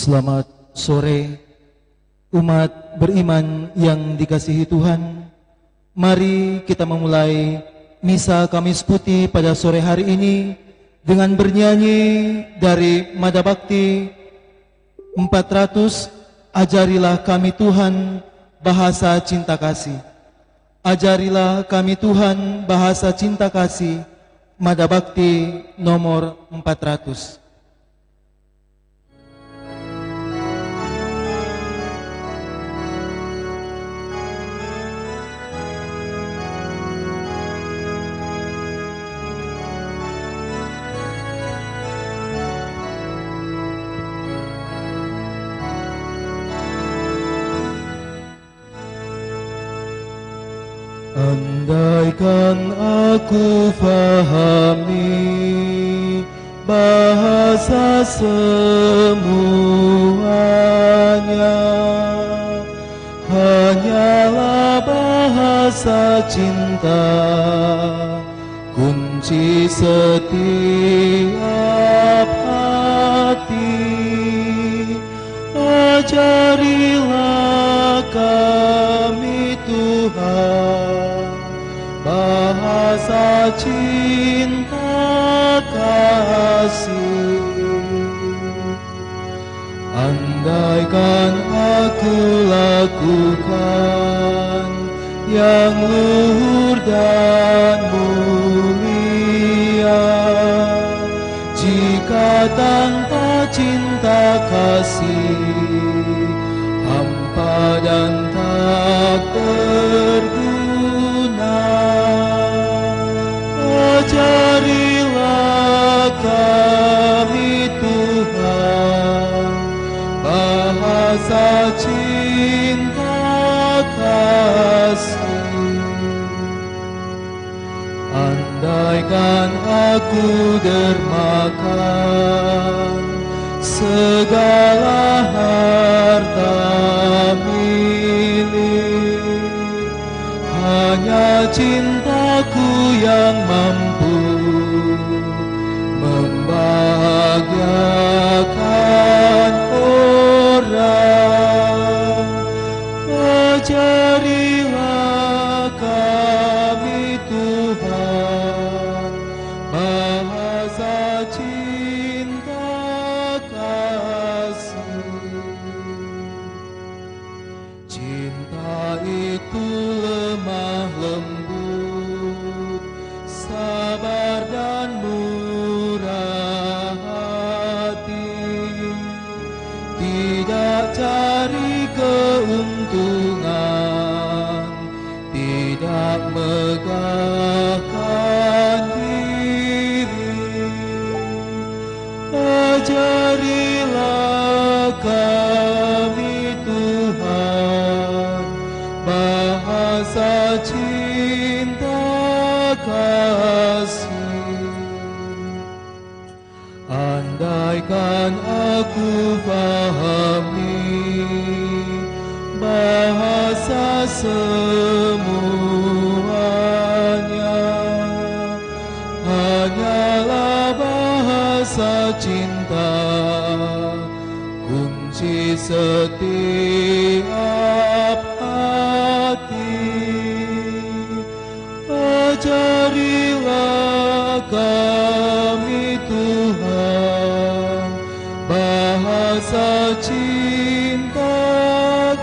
Selamat sore, umat beriman yang dikasihi Tuhan. Mari kita memulai Misa Kamis Putih pada sore hari ini dengan bernyanyi dari Mada Bakti 400, Ajarilah kami Tuhan bahasa cinta kasih. Ajarilah kami Tuhan bahasa cinta kasih, Mada Bakti nomor 400. Andaikan aku fahami bahasa semuanya, hanyalah bahasa cinta, kunci setiap hati. Ajarilah kami Tuhan bahasa cinta kasih. Andaikan aku lakukan yang luhur dan mulia, jika tanpa cinta kasih hampa dan tak berguna. Ajarilah kami Tuhan bahasa cinta kasih. Andaikan aku dermakan segala harta milik, hanya cintaku yang mampu membahagiakan orang. Ajarilah kami Tuhan bahasa cinta kasih. Cinta itu lemah lembut, sabar dan murah hati, tidak cari keuntungan, tidak megahkan diri. Ajarilah kami Tuhan bahasa cinta kasih. Andaikan aku fahami bahasa semuanya, hanyalah bahasa cinta, kunci setiap hati. Ajarilah kami Tuhan bahasa cinta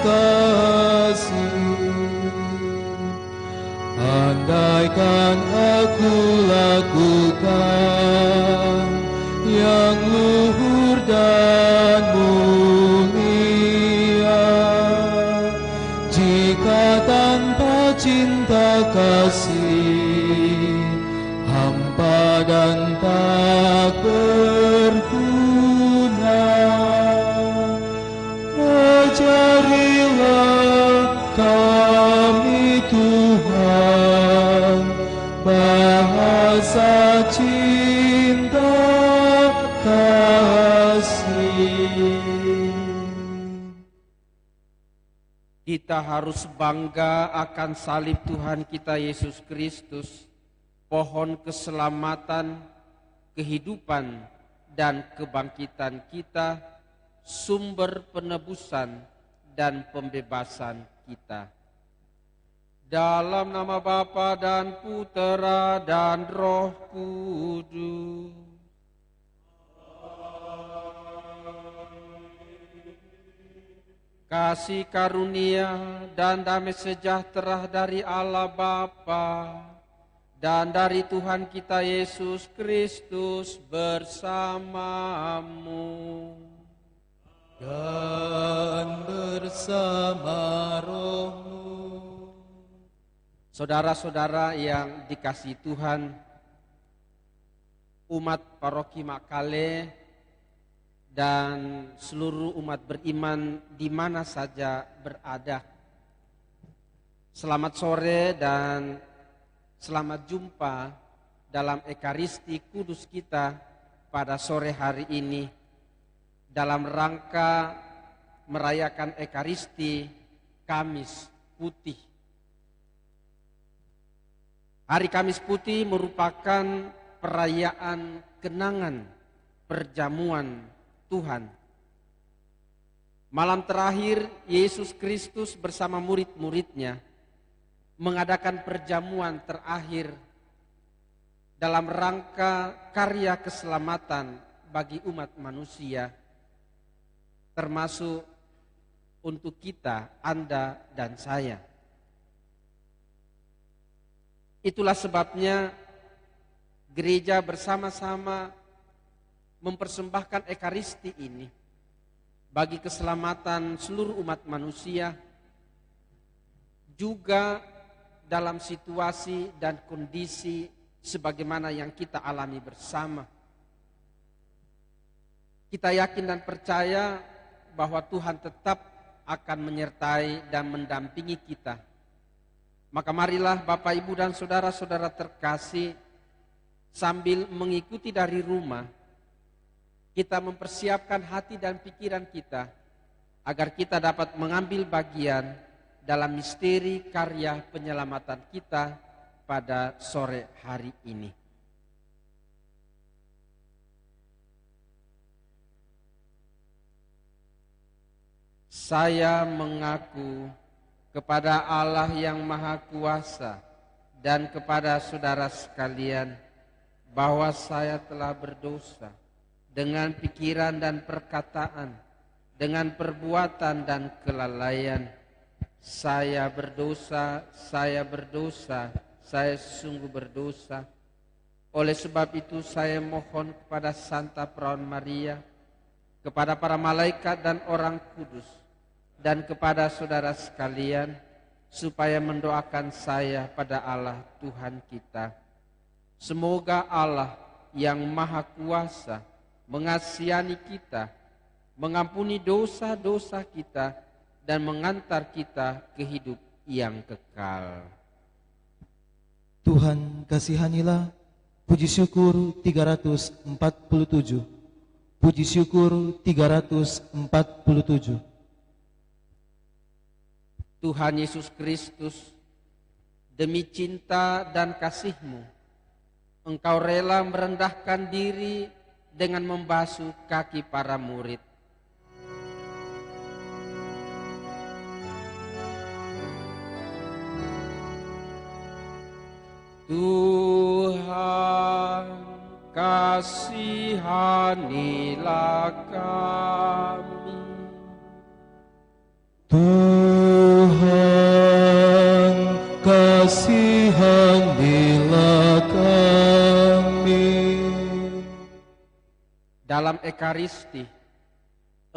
kasih. Andaikan aku lakukan yang luhur dan mulia, jika tanpa cinta kasih hampa dan tak berguna. Ajarilah kami Tuhan bahasa cinta kasih. Kita harus bangga akan salib Tuhan kita Yesus Kristus, pohon keselamatan, kehidupan, dan kebangkitan kita, sumber penebusan dan pembebasan kita. Dalam nama Bapa dan Putera dan Roh Kudus. Kasih karunia dan damai sejahtera dari Allah Bapa dan dari Tuhan kita Yesus Kristus bersamamu. Dan bersama rohmu. Saudara-saudara yang dikasihi Tuhan, umat Paroki Makale dan seluruh umat beriman di mana saja berada. Selamat sore dan selamat jumpa dalam Ekaristi Kudus kita pada sore hari ini dalam rangka merayakan Ekaristi Kamis Putih. Hari Kamis Putih merupakan perayaan kenangan perjamuan Tuhan. Malam terakhir Yesus Kristus bersama murid-muridnya mengadakan perjamuan terakhir dalam rangka karya keselamatan bagi umat manusia, termasuk untuk kita, Anda dan saya. Itulah sebabnya gereja bersama-sama mempersembahkan Ekaristi ini bagi keselamatan seluruh umat manusia, juga dalam situasi dan kondisi sebagaimana yang kita alami bersama. Kita yakin dan percaya bahwa Tuhan tetap akan menyertai dan mendampingi kita. Maka marilah Bapak, Ibu, dan saudara-saudara terkasih, sambil mengikuti dari rumah, kita mempersiapkan hati dan pikiran kita agar kita dapat mengambil bagian dalam misteri karya penyelamatan kita pada sore hari ini. Saya mengaku kepada Allah yang Maha Kuasa dan kepada saudara sekalian bahwa saya telah berdosa dengan pikiran dan perkataan, dengan perbuatan dan kelalaian. Saya berdosa, saya sungguh berdosa. Oleh sebab itu saya mohon kepada Santa Perawan Maria, kepada para malaikat dan orang kudus, dan kepada saudara sekalian, supaya mendoakan saya pada Allah Tuhan kita. Semoga Allah yang Maha Kuasa mengasihani kita, mengampuni dosa-dosa kita, dan mengantar kita ke hidup yang kekal. Tuhan kasihanilah. Puji syukur 347. Puji syukur 347. Tuhan Yesus Kristus, demi cinta dan kasih-Mu, Engkau rela merendahkan diri dengan membasuh kaki para murid. Tuhan, kasihanilah kami. Tuhan, kasihanilah kami. Dalam Ekaristi,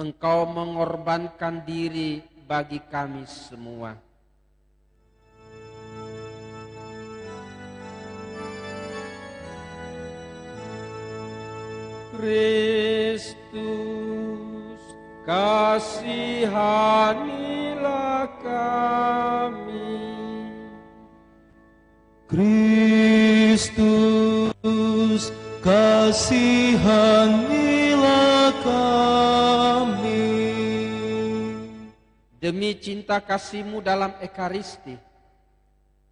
Engkau mengorbankan diri bagi kami semua. Kristus, kasihanilah kami. Kristus, kasihanilah kami. Demi cinta kasih-Mu dalam Ekaristi,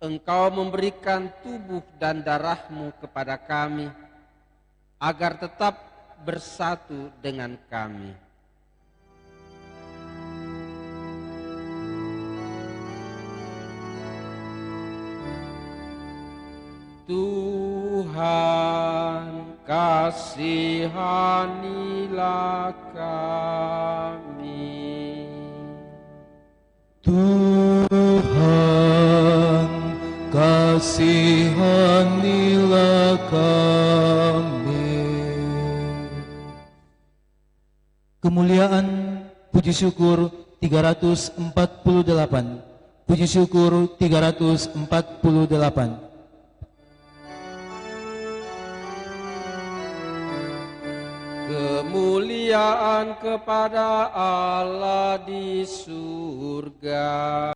Engkau memberikan tubuh dan darah-Mu kepada kami, agar tetap bersatu dengan kami. Tuhan, kasihanilah kami. Tuhan, kasihanilah kami. Kemuliaan puji syukur 348. Puji syukur 348. Kemuliaan kepada Allah di surga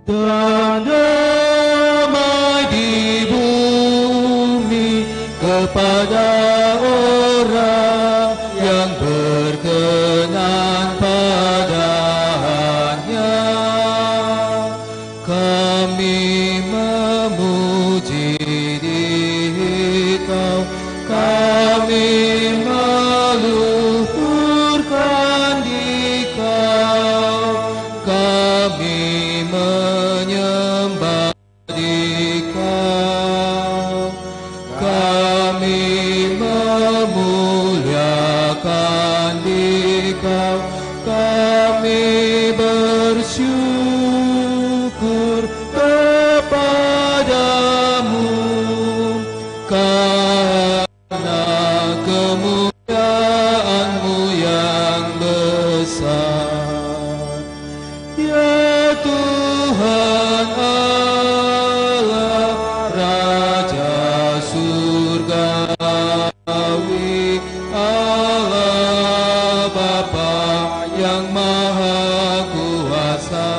Dan damai di bumi kepada orang yang berkenan padanya. Kami memuji Dikau, kami meluhurkan Dikau, kami menyembah Dikau, kami memuliakan Dikau, kami bersyukur kepadamu karena kemuliaan-Mu yang besar. Ya Tuhan Allah, Raja surgawi, Allah Bapa yang Maha Kuasa.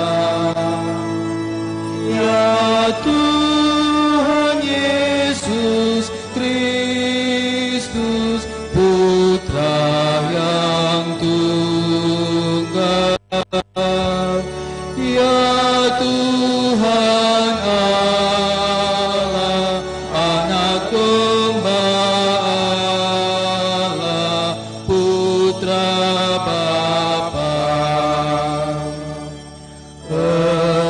Ya Tuhan Yesus Kristus, Putra yang tunggal. Ya Tuhan Allah, Anak Domba Allah, Putra Bapa.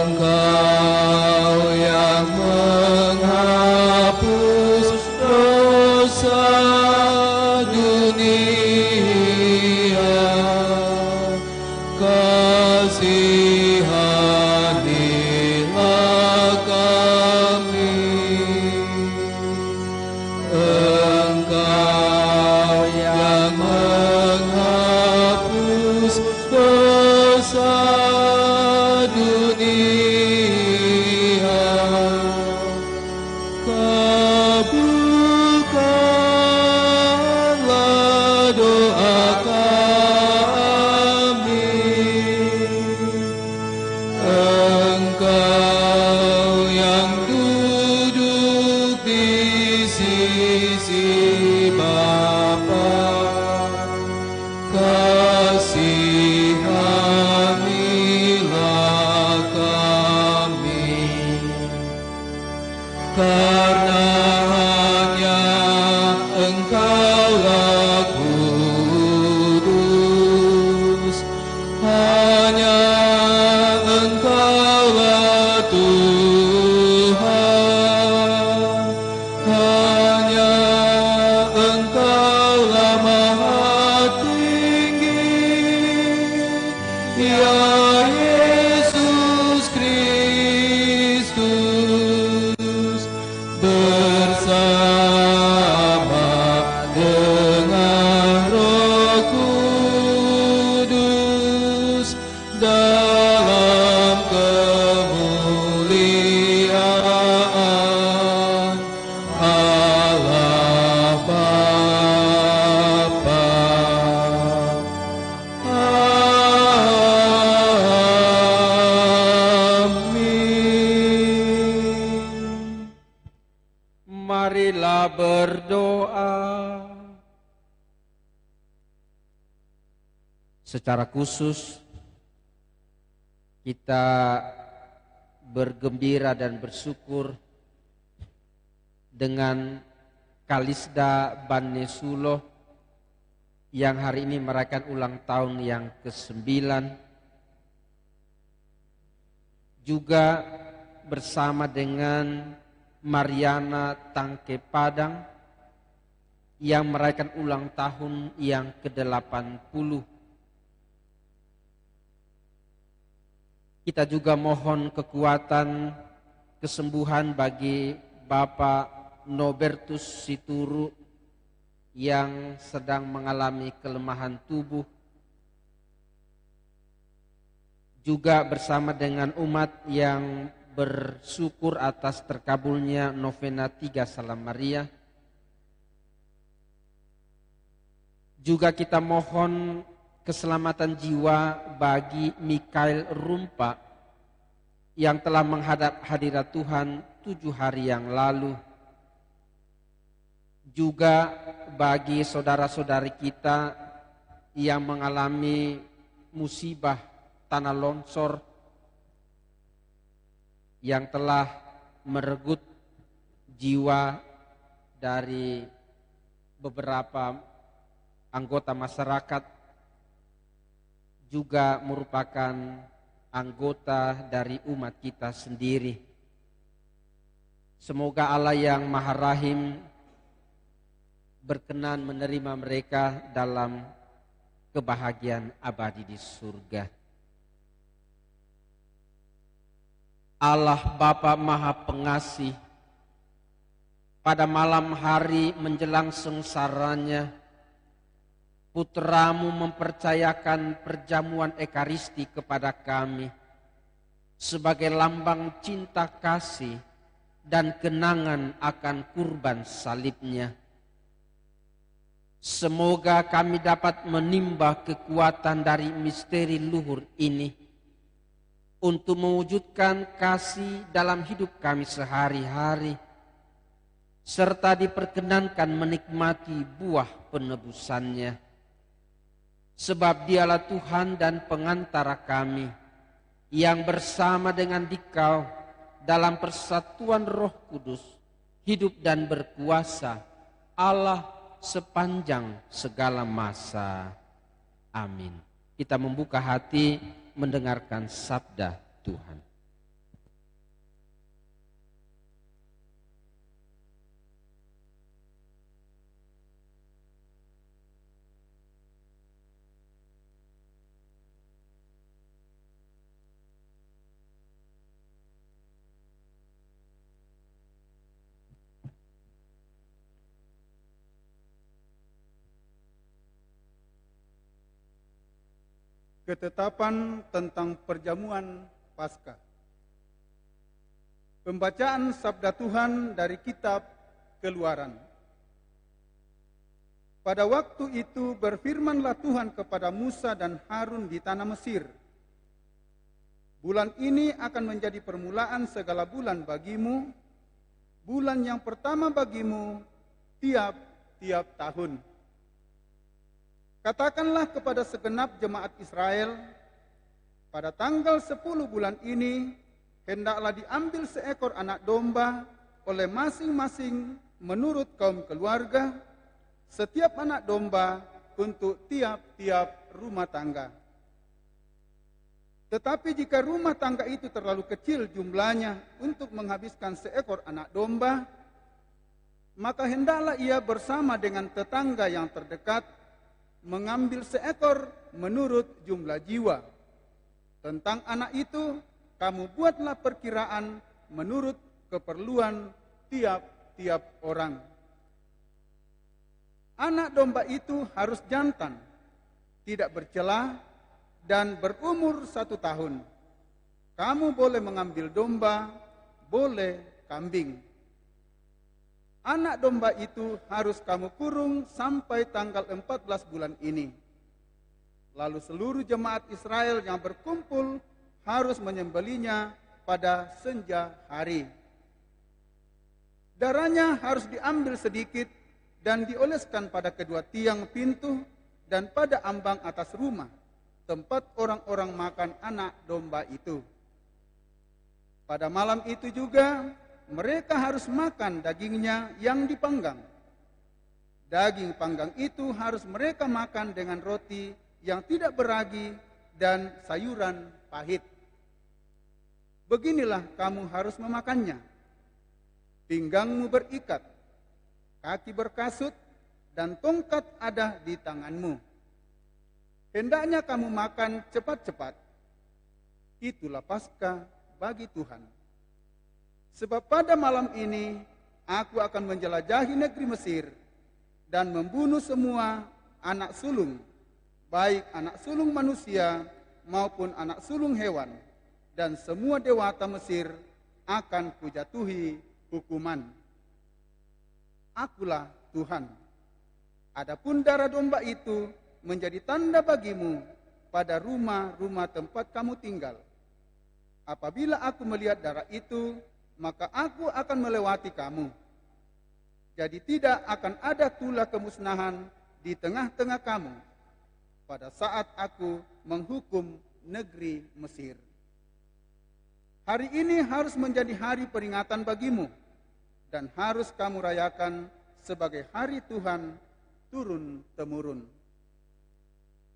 Engkau yang menghapus dosa dunia, kasihanilah kami. Engkau yang menghapus dosa dunia, kabulkanlah doa kami. Engkau yang duduk di sisi Bapa, kasihanilah kami. Karena hanya Engkaulah kudus, hanya Engkaulah Tuhan, hanya Engkaulah Maha Tinggi. Ya Yesus Kristus, bersama dengan Roh Kudus dalam kemuliaan Allah Bapa. Amin. Marilah berdoa. Secara khusus kita bergembira dan bersyukur dengan Kalisda Bannesulo yang hari ini merayakan ulang tahun yang ke-9. Juga bersama dengan Mariana Tangke Padang yang merayakan ulang tahun yang ke-80. Kita juga mohon kekuatan kesembuhan bagi Bapak Nobertus Situru yang sedang mengalami kelemahan tubuh. Juga bersama dengan umat yang bersyukur atas terkabulnya novena 3 Salam Maria. Juga kita mohon keselamatan jiwa bagi Mikael Rumpa yang telah menghadap hadirat Tuhan 7 hari yang lalu. Juga bagi saudara-saudari kita yang mengalami musibah tanah longsor yang telah merenggut jiwa dari beberapa anggota masyarakat, juga merupakan anggota dari umat kita sendiri. Semoga Allah yang Maha Rahim berkenan menerima mereka dalam kebahagiaan abadi di surga. Allah Bapa Maha Pengasih, pada malam hari menjelang sengsaranya, Putramu mempercayakan perjamuan Ekaristi kepada kami sebagai lambang cinta kasih dan kenangan akan kurban salibnya. Semoga kami dapat menimba kekuatan dari misteri luhur ini untuk mewujudkan kasih dalam hidup kami sehari-hari, serta diperkenankan menikmati buah penebusannya. Sebab Dialah Tuhan dan pengantara kami, yang bersama dengan Dikau dalam persatuan Roh Kudus, hidup dan berkuasa, Allah sepanjang segala masa. Amin. Kita membuka hati mendengarkan sabda Tuhan. Ketetapan tentang perjamuan Paskah. Pembacaan sabda Tuhan dari kitab Keluaran. Pada waktu itu berfirmanlah Tuhan kepada Musa dan Harun di tanah Mesir. Bulan ini akan menjadi permulaan segala bulan bagimu, bulan yang pertama bagimu tiap-tiap tahun. Katakanlah kepada segenap jemaat Israel, pada tanggal 10 bulan ini, hendaklah diambil seekor anak domba oleh masing-masing menurut kaum keluarga, setiap anak domba untuk tiap-tiap rumah tangga. Tetapi jika rumah tangga itu terlalu kecil jumlahnya untuk menghabiskan seekor anak domba, maka hendaklah ia bersama dengan tetangga yang terdekat mengambil seekor menurut jumlah jiwa. Tentang anak itu, kamu buatlah perkiraan menurut keperluan tiap-tiap orang. Anak domba itu harus jantan, tidak bercela, dan berumur 1 tahun. Kamu boleh mengambil domba, boleh kambing. Anak domba itu harus kamu kurung sampai tanggal 14 bulan ini. Lalu seluruh jemaat Israel yang berkumpul harus menyembelinya pada senja hari. Darahnya harus diambil sedikit dan dioleskan pada kedua tiang pintu dan pada ambang atas rumah, tempat orang-orang makan anak domba itu. Pada malam itu juga mereka harus makan dagingnya yang dipanggang. Daging panggang itu harus mereka makan dengan roti yang tidak beragi dan sayuran pahit. Beginilah kamu harus memakannya. pinggangmu berikat, kaki berkasut, dan tongkat ada di tanganmu. Hendaknya kamu makan cepat-cepat. Itulah Paskah bagi Tuhan. Sebab pada malam ini aku akan menjelajahi negeri Mesir dan membunuh semua anak sulung, baik anak sulung manusia maupun anak sulung hewan, dan semua dewata Mesir akan kujatuhi hukuman. Akulah Tuhan. Adapun darah domba itu menjadi tanda bagimu pada rumah-rumah tempat kamu tinggal. Apabila aku melihat darah itu, maka aku akan melewati kamu. Jadi tidak akan ada tulah kemusnahan di tengah-tengah kamu pada saat aku menghukum negeri Mesir. Hari ini harus menjadi hari peringatan bagimu dan harus kamu rayakan sebagai hari Tuhan turun-temurun.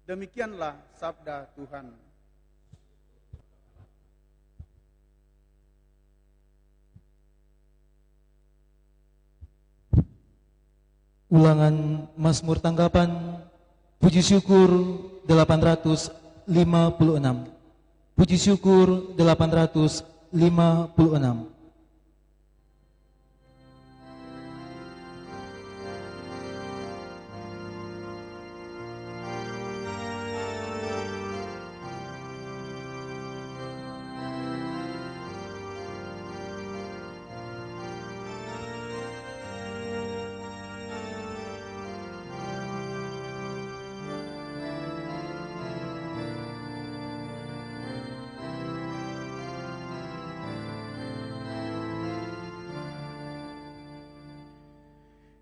Demikianlah sabda Tuhan. Ulangan Mazmur tanggapan puji syukur 856. Puji syukur 856.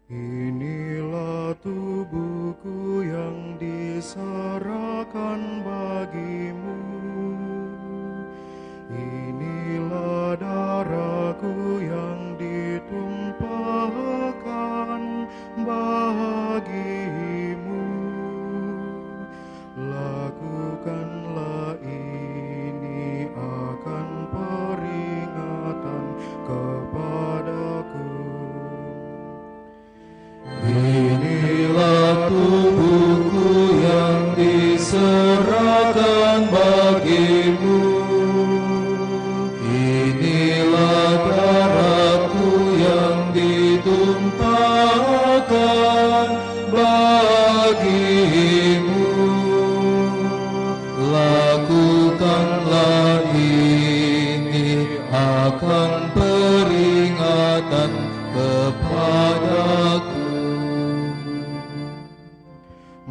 Inilah tubuhku yang diserahkan bagimu. Inilah darahku yang ditumpahkan bagimu. Lakukanlah ini akan peringatan kepadaku. Inilah tubuhku yang diserahkan bagimu. Inilah darahku yang ditumpahkan bagimu. Lakukanlah ini akan peringatan kepadaku.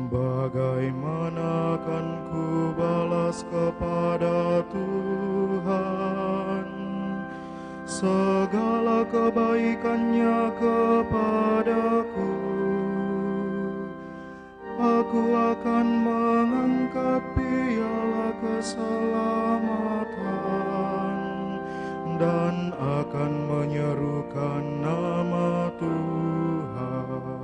Bagaimana akan ku balas kepada Tuhan segala kebaikannya kepadaku? Aku akan mengangkat piala keselamatan dan akan menyerukan nama Tuhan.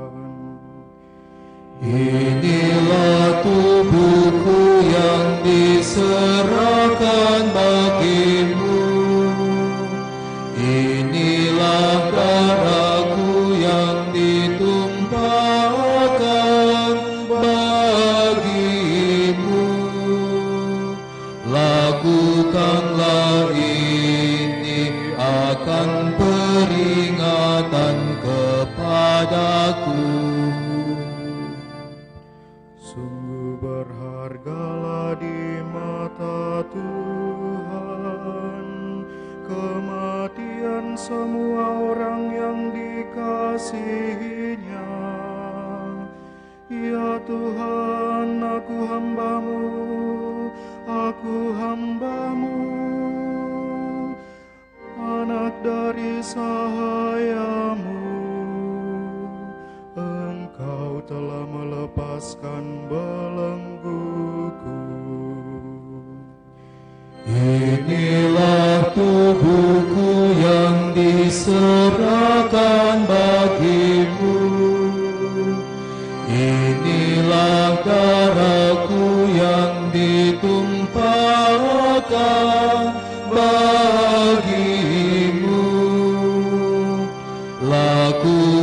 Inilah tubuhku yang diserahkan bagimu. Inilah darahku yang ditumpahkan bagimu. Lakukanlah ini akan peringatan kepadaku. Sungguh berhargalah di mata Tuhan kematian semua orang yang dikasihinya. Ya Tuhan, aku hambamu, anak dari sahayamu. Engkau telah melepaskan belengguku. Inilah tubuhku yang diserahkan bagimu. Inilah darahku yang ditumpahkan bagimu.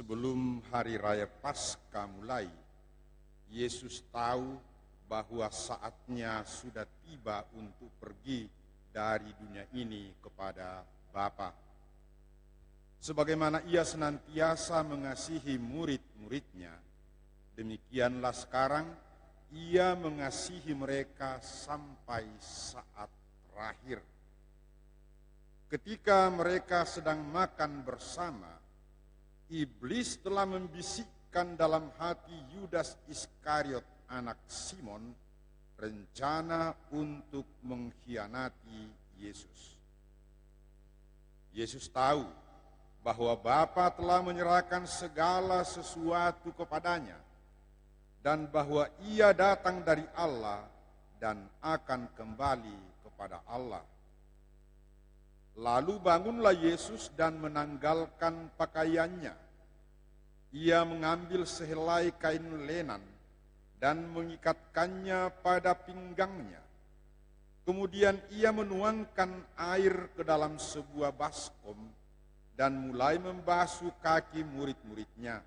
Sebelum hari raya Paskah mulai, Yesus tahu bahwa saatnya sudah tiba untuk pergi dari dunia ini kepada Bapa. Sebagaimana ia senantiasa mengasihi murid-muridnya, demikianlah sekarang ia mengasihi mereka sampai saat terakhir. Ketika mereka sedang makan bersama, iblis telah membisikkan dalam hati Yudas Iskariot anak Simon rencana untuk mengkhianati Yesus. Yesus tahu bahwa Bapa telah menyerahkan segala sesuatu kepadanya dan bahwa ia datang dari Allah dan akan kembali kepada Allah. Lalu bangunlah Yesus dan menanggalkan pakaiannya. Ia mengambil sehelai kain lenan dan mengikatkannya pada pinggangnya. Kemudian ia menuangkan air ke dalam sebuah baskom dan mulai membasuh kaki murid-muridnya.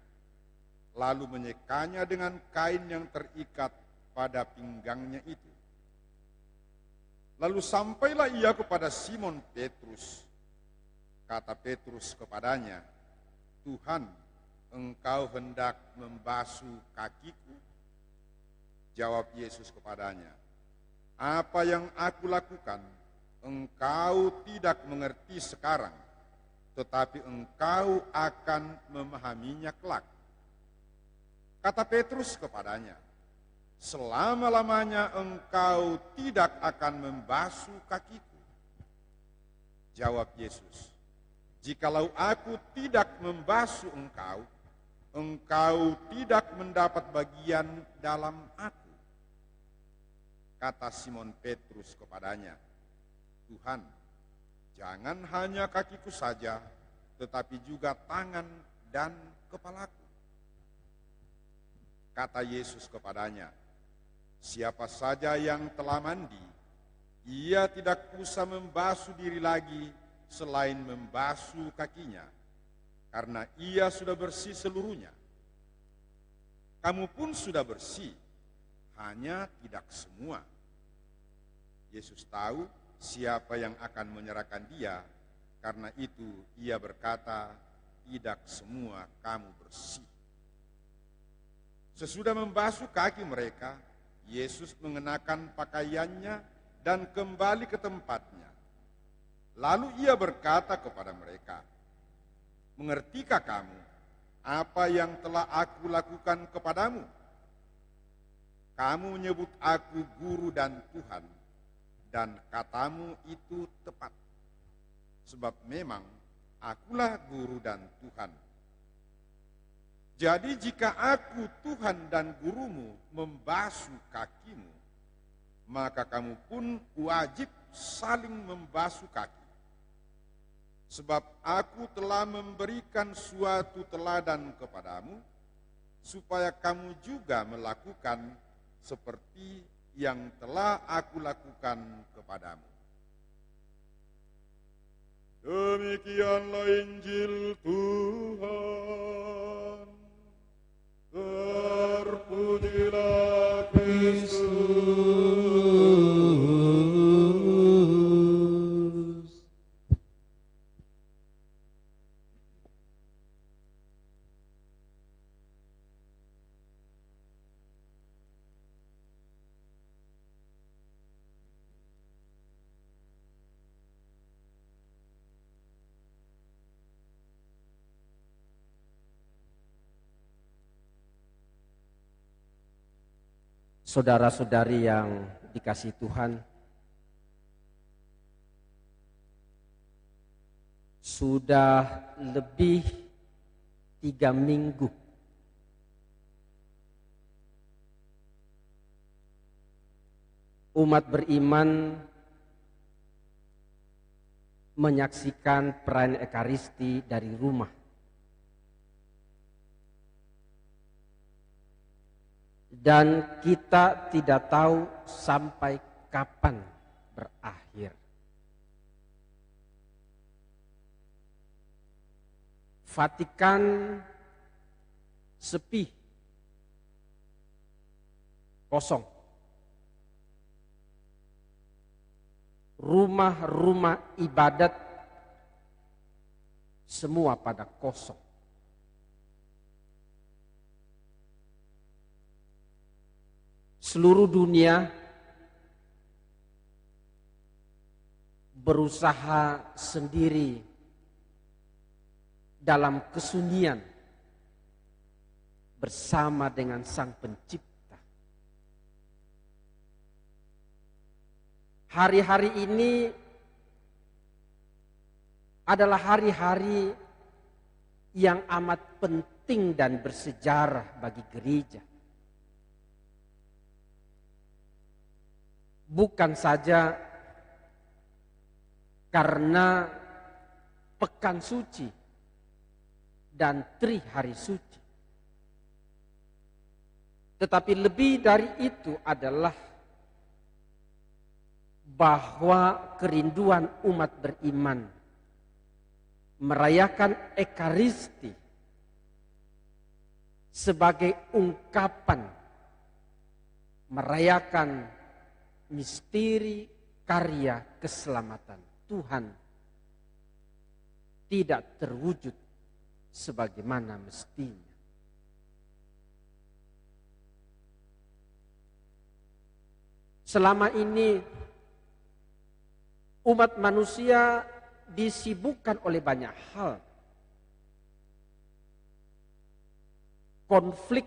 Lalu menyekanya dengan kain yang terikat pada pinggangnya itu. Lalu sampailah ia kepada Simon Petrus. Kata Petrus kepadanya, "Tuhan, engkau hendak membasuh kakiku?" Jawab Yesus kepadanya, "Apa yang aku lakukan, engkau tidak mengerti sekarang, tetapi engkau akan memahaminya kelak." Kata Petrus kepadanya, "Selama-lamanya engkau tidak akan membasuh kakiku." Jawab Yesus, "Jikalau aku tidak membasuh engkau, engkau tidak mendapat bagian dalam aku." Kata Simon Petrus kepadanya, "Tuhan, jangan hanya kakiku saja, tetapi juga tangan dan kepalaku." Kata Yesus kepadanya, "Siapa saja yang telah mandi, ia tidak usah membasuh diri lagi selain membasuh kakinya, karena ia sudah bersih seluruhnya. Kamu pun sudah bersih, hanya tidak semua." Yesus tahu siapa yang akan menyerahkan dia, karena itu ia berkata, "Tidak semua kamu bersih." Sesudah membasuh kaki mereka, Yesus mengenakan pakaiannya dan kembali ke tempatnya. Lalu ia berkata kepada mereka, "Mengertikah kamu apa yang telah aku lakukan kepadamu? Kamu menyebut aku guru dan Tuhan, dan katamu itu tepat. Sebab memang akulah guru dan Tuhan. Jadi jika aku Tuhan dan gurumu membasuh kakimu, maka kamu pun wajib saling membasuh kaki. Sebab aku telah memberikan suatu teladan kepadamu, supaya kamu juga melakukan seperti yang telah aku lakukan kepadamu." Demikianlah Injil Tuhan. Terpujilah Kristus. Saudara-saudari yang dikasihi Tuhan, sudah lebih 3 minggu umat beriman menyaksikan perayaan Ekaristi dari rumah. Dan kita tidak tahu sampai kapan berakhir. Vatikan sepi, kosong. Rumah-rumah ibadat semua pada kosong. Seluruh dunia berusaha sendiri dalam kesunyian bersama dengan Sang Pencipta. Hari-hari ini adalah hari-hari yang amat penting dan bersejarah bagi gereja. Bukan saja karena pekan suci dan tri hari suci. Tetapi lebih dari itu adalah bahwa kerinduan umat beriman merayakan Ekaristi sebagai ungkapan merayakan misteri karya keselamatan Tuhan tidak terwujud sebagaimana mestinya. Selama ini umat manusia disibukkan oleh banyak hal. Konflik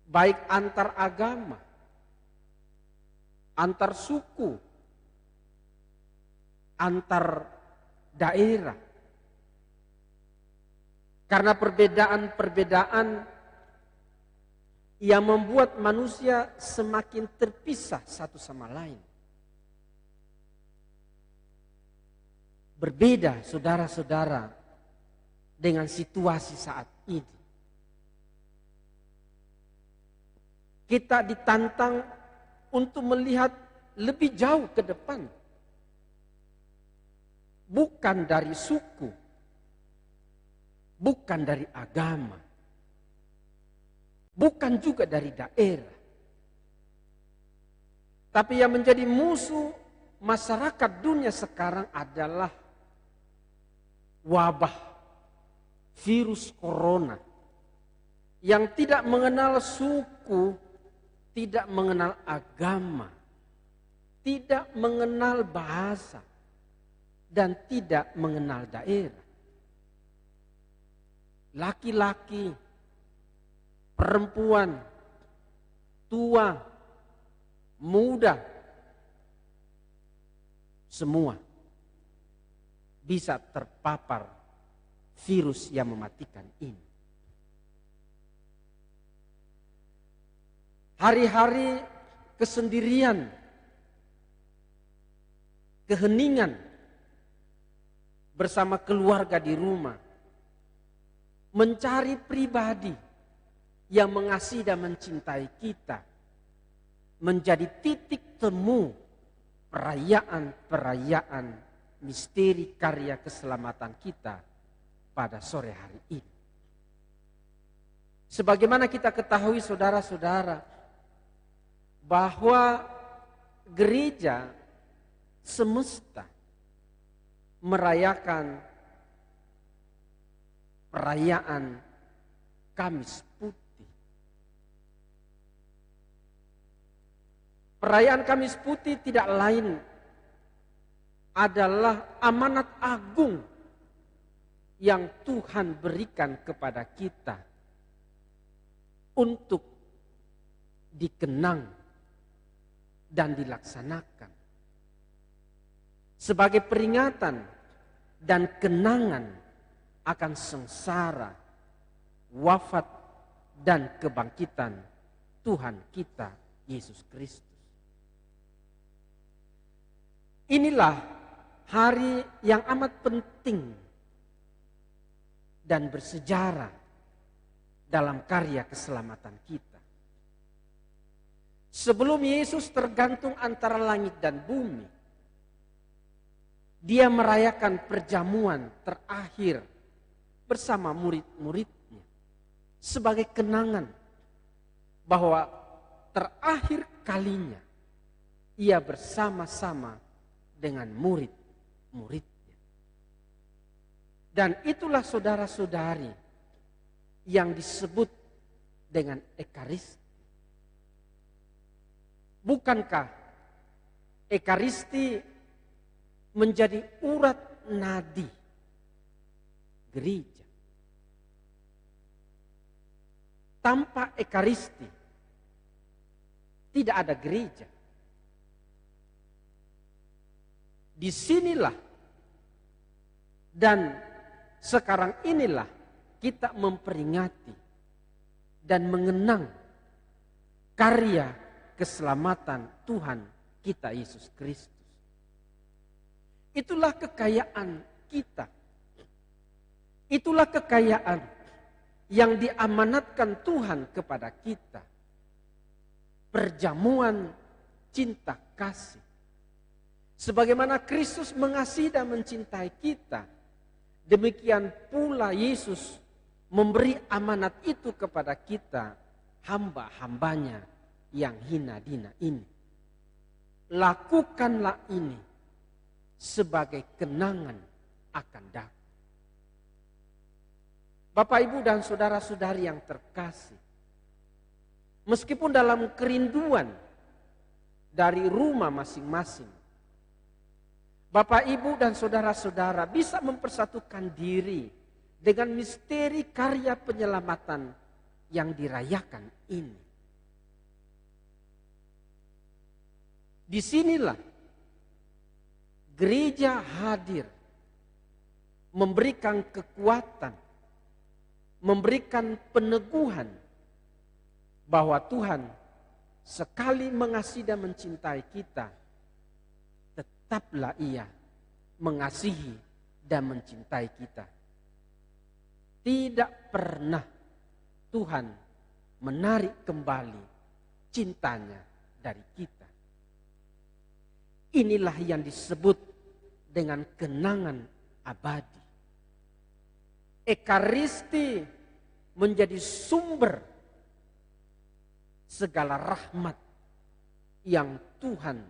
baik antar agama, antar suku, antar daerah. Karena perbedaan-perbedaan yang membuat manusia semakin terpisah satu sama lain. Berbeda saudara-saudara dengan situasi saat ini. Kita ditantang untuk melihat lebih jauh ke depan. Bukan dari suku, bukan dari agama, bukan juga dari daerah. Tapi yang menjadi musuh masyarakat dunia sekarang adalah wabah virus corona yang tidak mengenal suku, tidak mengenal agama, tidak mengenal bahasa, dan tidak mengenal daerah. Laki-laki, perempuan, tua, muda, semua bisa terpapar virus yang mematikan ini. Hari-hari kesendirian, keheningan bersama keluarga di rumah, mencari pribadi yang mengasihi dan mencintai kita, menjadi titik temu perayaan-perayaan misteri karya keselamatan kita pada sore hari ini. Sebagaimana kita ketahui saudara-saudara, bahwa gereja semesta merayakan perayaan Kamis Putih. Perayaan Kamis Putih tidak lain adalah amanat agung yang Tuhan berikan kepada kita untuk dikenang dan dilaksanakan sebagai peringatan dan kenangan akan sengsara, wafat, dan kebangkitan Tuhan kita Yesus Kristus. Inilah hari yang amat penting dan bersejarah dalam karya keselamatan kita. Sebelum Yesus tergantung antara langit dan bumi, dia merayakan perjamuan terakhir bersama murid-muridnya. sebagai kenangan bahwa terakhir kalinya ia bersama-sama dengan murid-muridnya. Dan itulah saudara-saudari yang disebut dengan Ekaristi. Bukankah Ekaristi menjadi urat nadi gereja? Tanpa Ekaristi tidak ada gereja. Disinilah dan sekarang inilah kita memperingati dan mengenang karya keselamatan Tuhan kita Yesus Kristus. Itulah kekayaan kita. Itulah kekayaan yang diamanatkan Tuhan kepada kita. Perjamuan cinta kasih. Sebagaimana Kristus mengasihi dan mencintai kita, demikian pula Yesus memberi amanat itu kepada kita, hamba-hambanya yang hina dina ini. Lakukanlah ini sebagai kenangan akan datang. Bapak, Ibu, dan saudara-saudari yang terkasih, meskipun dalam kerinduan dari rumah masing-masing, Bapak, Ibu, dan saudara-saudara bisa mempersatukan diri dengan misteri karya penyelamatan yang dirayakan ini. Disinilah gereja hadir, memberikan kekuatan, memberikan peneguhan bahwa Tuhan sekali mengasihi dan mencintai kita, tetaplah Ia mengasihi dan mencintai kita. Tidak pernah Tuhan menarik kembali cintanya dari kita. Inilah yang disebut dengan kenangan abadi. Ekaristi menjadi sumber segala rahmat yang Tuhan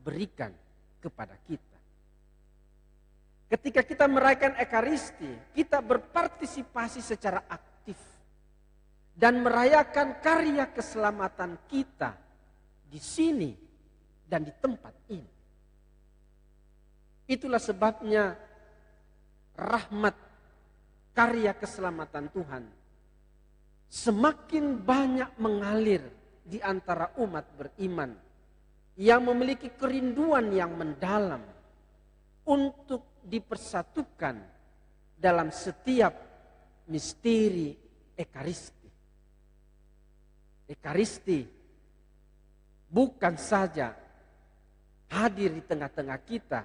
berikan kepada kita. Ketika kita merayakan Ekaristi, kita berpartisipasi secara aktif dan merayakan karya keselamatan kita di sini dan di tempat ini. Itulah sebabnya rahmat karya keselamatan Tuhan semakin banyak mengalir di antara umat beriman yang memiliki kerinduan yang mendalam untuk dipersatukan dalam setiap misteri Ekaristi. Ekaristi bukan saja hadir di tengah-tengah kita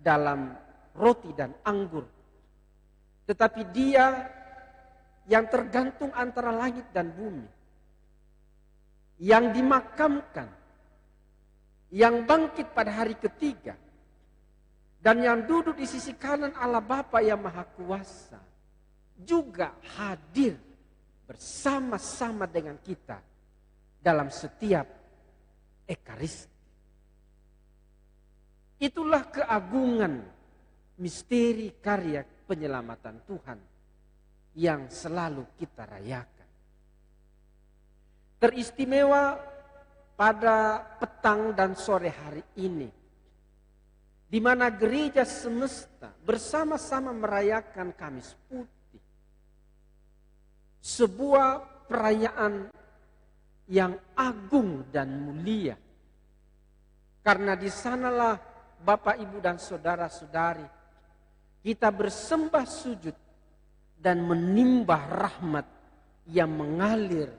dalam roti dan anggur, tetapi Dia yang tergantung antara langit dan bumi, yang dimakamkan, yang bangkit pada hari ketiga, dan yang duduk di sisi kanan Allah Bapa yang Maha Kuasa, juga hadir bersama-sama dengan kita dalam setiap Ekaristi. Itulah keagungan misteri karya penyelamatan Tuhan yang selalu kita rayakan. Teristimewa pada petang dan sore hari ini, di mana gereja semesta bersama-sama merayakan Kamis Putih. Sebuah perayaan yang agung dan mulia. Karena di sanalah Bapak, Ibu, dan saudara-saudari kita bersembah sujud dan menimbah rahmat yang mengalir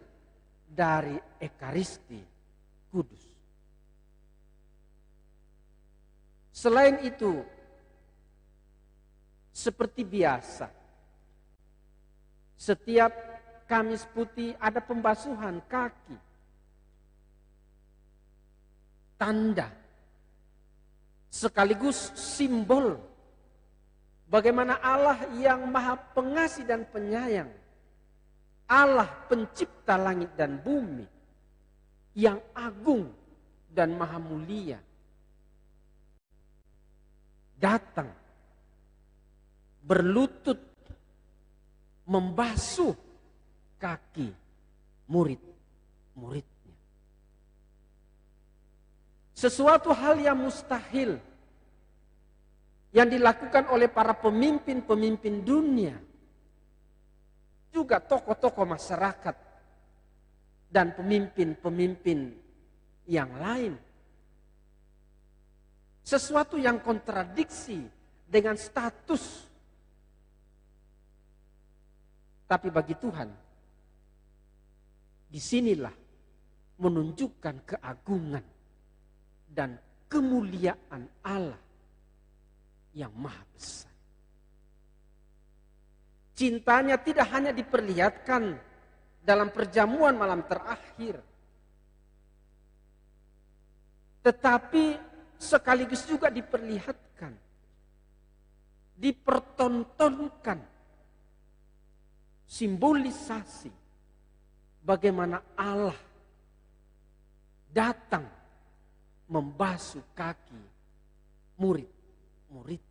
dari Ekaristi Kudus. Selain itu, seperti biasa, setiap Kamis Putih ada pembasuhan kaki, tanda sekaligus simbol bagaimana Allah yang Maha Pengasih dan Penyayang Allah pencipta langit dan bumi, yang agung dan maha mulia, datang berlutut membasuh kaki murid-muridnya. Sesuatu hal yang mustahil yang dilakukan oleh para pemimpin-pemimpin dunia, juga tokoh-tokoh masyarakat dan pemimpin-pemimpin yang lain. Sesuatu yang kontradiksi dengan status. Tapi bagi Tuhan, disinilah menunjukkan keagungan dan kemuliaan Allah yang maha besar. Cintanya tidak hanya diperlihatkan dalam perjamuan malam terakhir, tetapi sekaligus juga diperlihatkan, dipertontonkan, simbolisasi bagaimana Allah datang membasuh kaki murid-murid.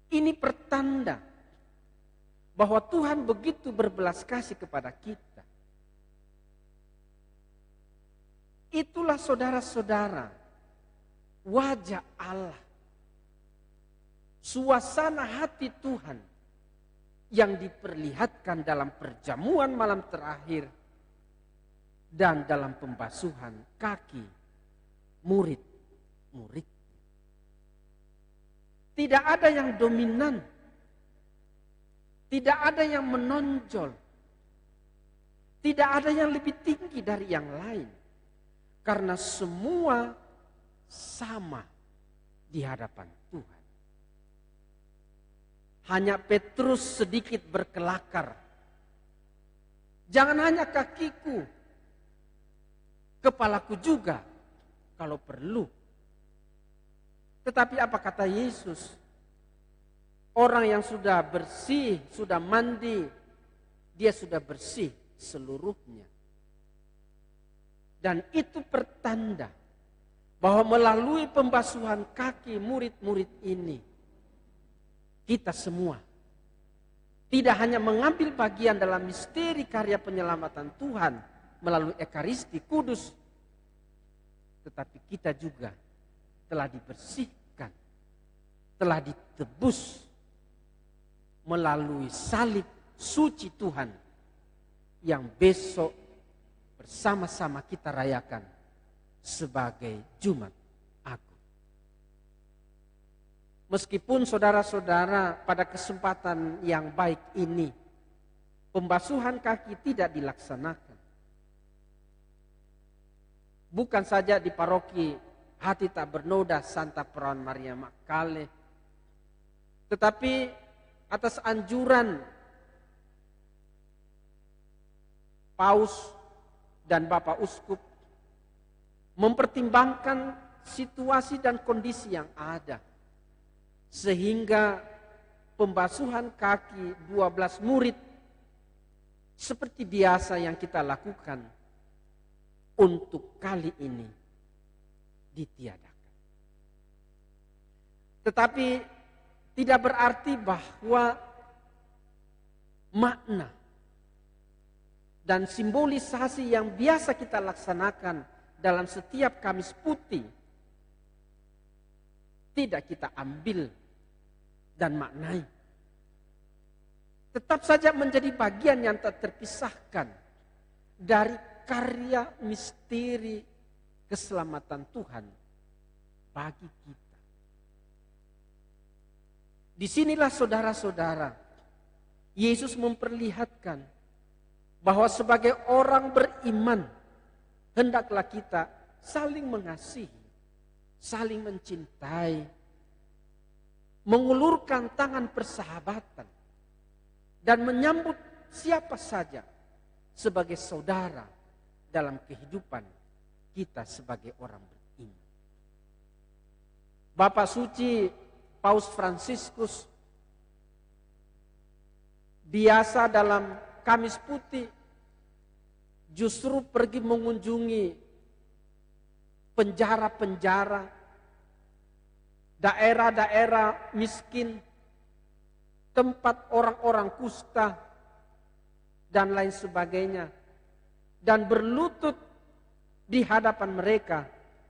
Ini pertanda bahwa Tuhan begitu berbelas kasih kepada kita. Itulah saudara-saudara, wajah Allah, suasana hati Tuhan yang diperlihatkan dalam perjamuan malam terakhir dan dalam pembasuhan kaki murid-murid. Tidak ada yang dominan, tidak ada yang menonjol, tidak ada yang lebih tinggi dari yang lain, karena semua sama di hadapan Tuhan. Hanya Petrus sedikit berkelakar. Jangan hanya kakiku, kepalaku juga kalau perlu. Tetapi apa kata Yesus? Orang yang sudah bersih, sudah mandi, dia sudah bersih seluruhnya. Dan itu pertanda bahwa melalui pembasuhan kaki murid-murid ini, kita semua tidak hanya mengambil bagian dalam misteri karya penyelamatan Tuhan melalui Ekaristi Kudus, tetapi kita juga telah dibersihkan, telah ditebus melalui salib suci Tuhan yang besok bersama-sama kita rayakan sebagai Jumat Agung. Meskipun saudara-saudara pada kesempatan yang baik ini pembasuhan kaki tidak dilaksanakan, bukan saja di paroki Hati Tak Bernoda Santa Perawan Maria Makkale, tetapi atas anjuran Paus dan Bapak Uskup mempertimbangkan situasi dan kondisi yang ada, sehingga pembasuhan kaki 12 murid seperti biasa yang kita lakukan untuk kali ini ditiadakan. Tetapi tidak berarti bahwa makna dan simbolisasi yang biasa kita laksanakan dalam setiap Kamis Putih tidak kita ambil dan maknai. Tetap saja menjadi bagian yang tak terpisahkan dari karya misteri keselamatan Tuhan bagi kita. Disinilah saudara-saudara, Yesus memperlihatkan bahwa sebagai orang beriman, hendaklah kita saling mengasihi, saling mencintai, mengulurkan tangan persahabatan, dan menyambut siapa saja sebagai saudara dalam kehidupan kita sebagai orang beriman. Bapak Suci Paus Fransiskus biasa dalam Kamis Putih justru pergi mengunjungi penjara-penjara, daerah-daerah miskin, tempat orang-orang kusta, dan lain sebagainya. Dan berlutut di hadapan mereka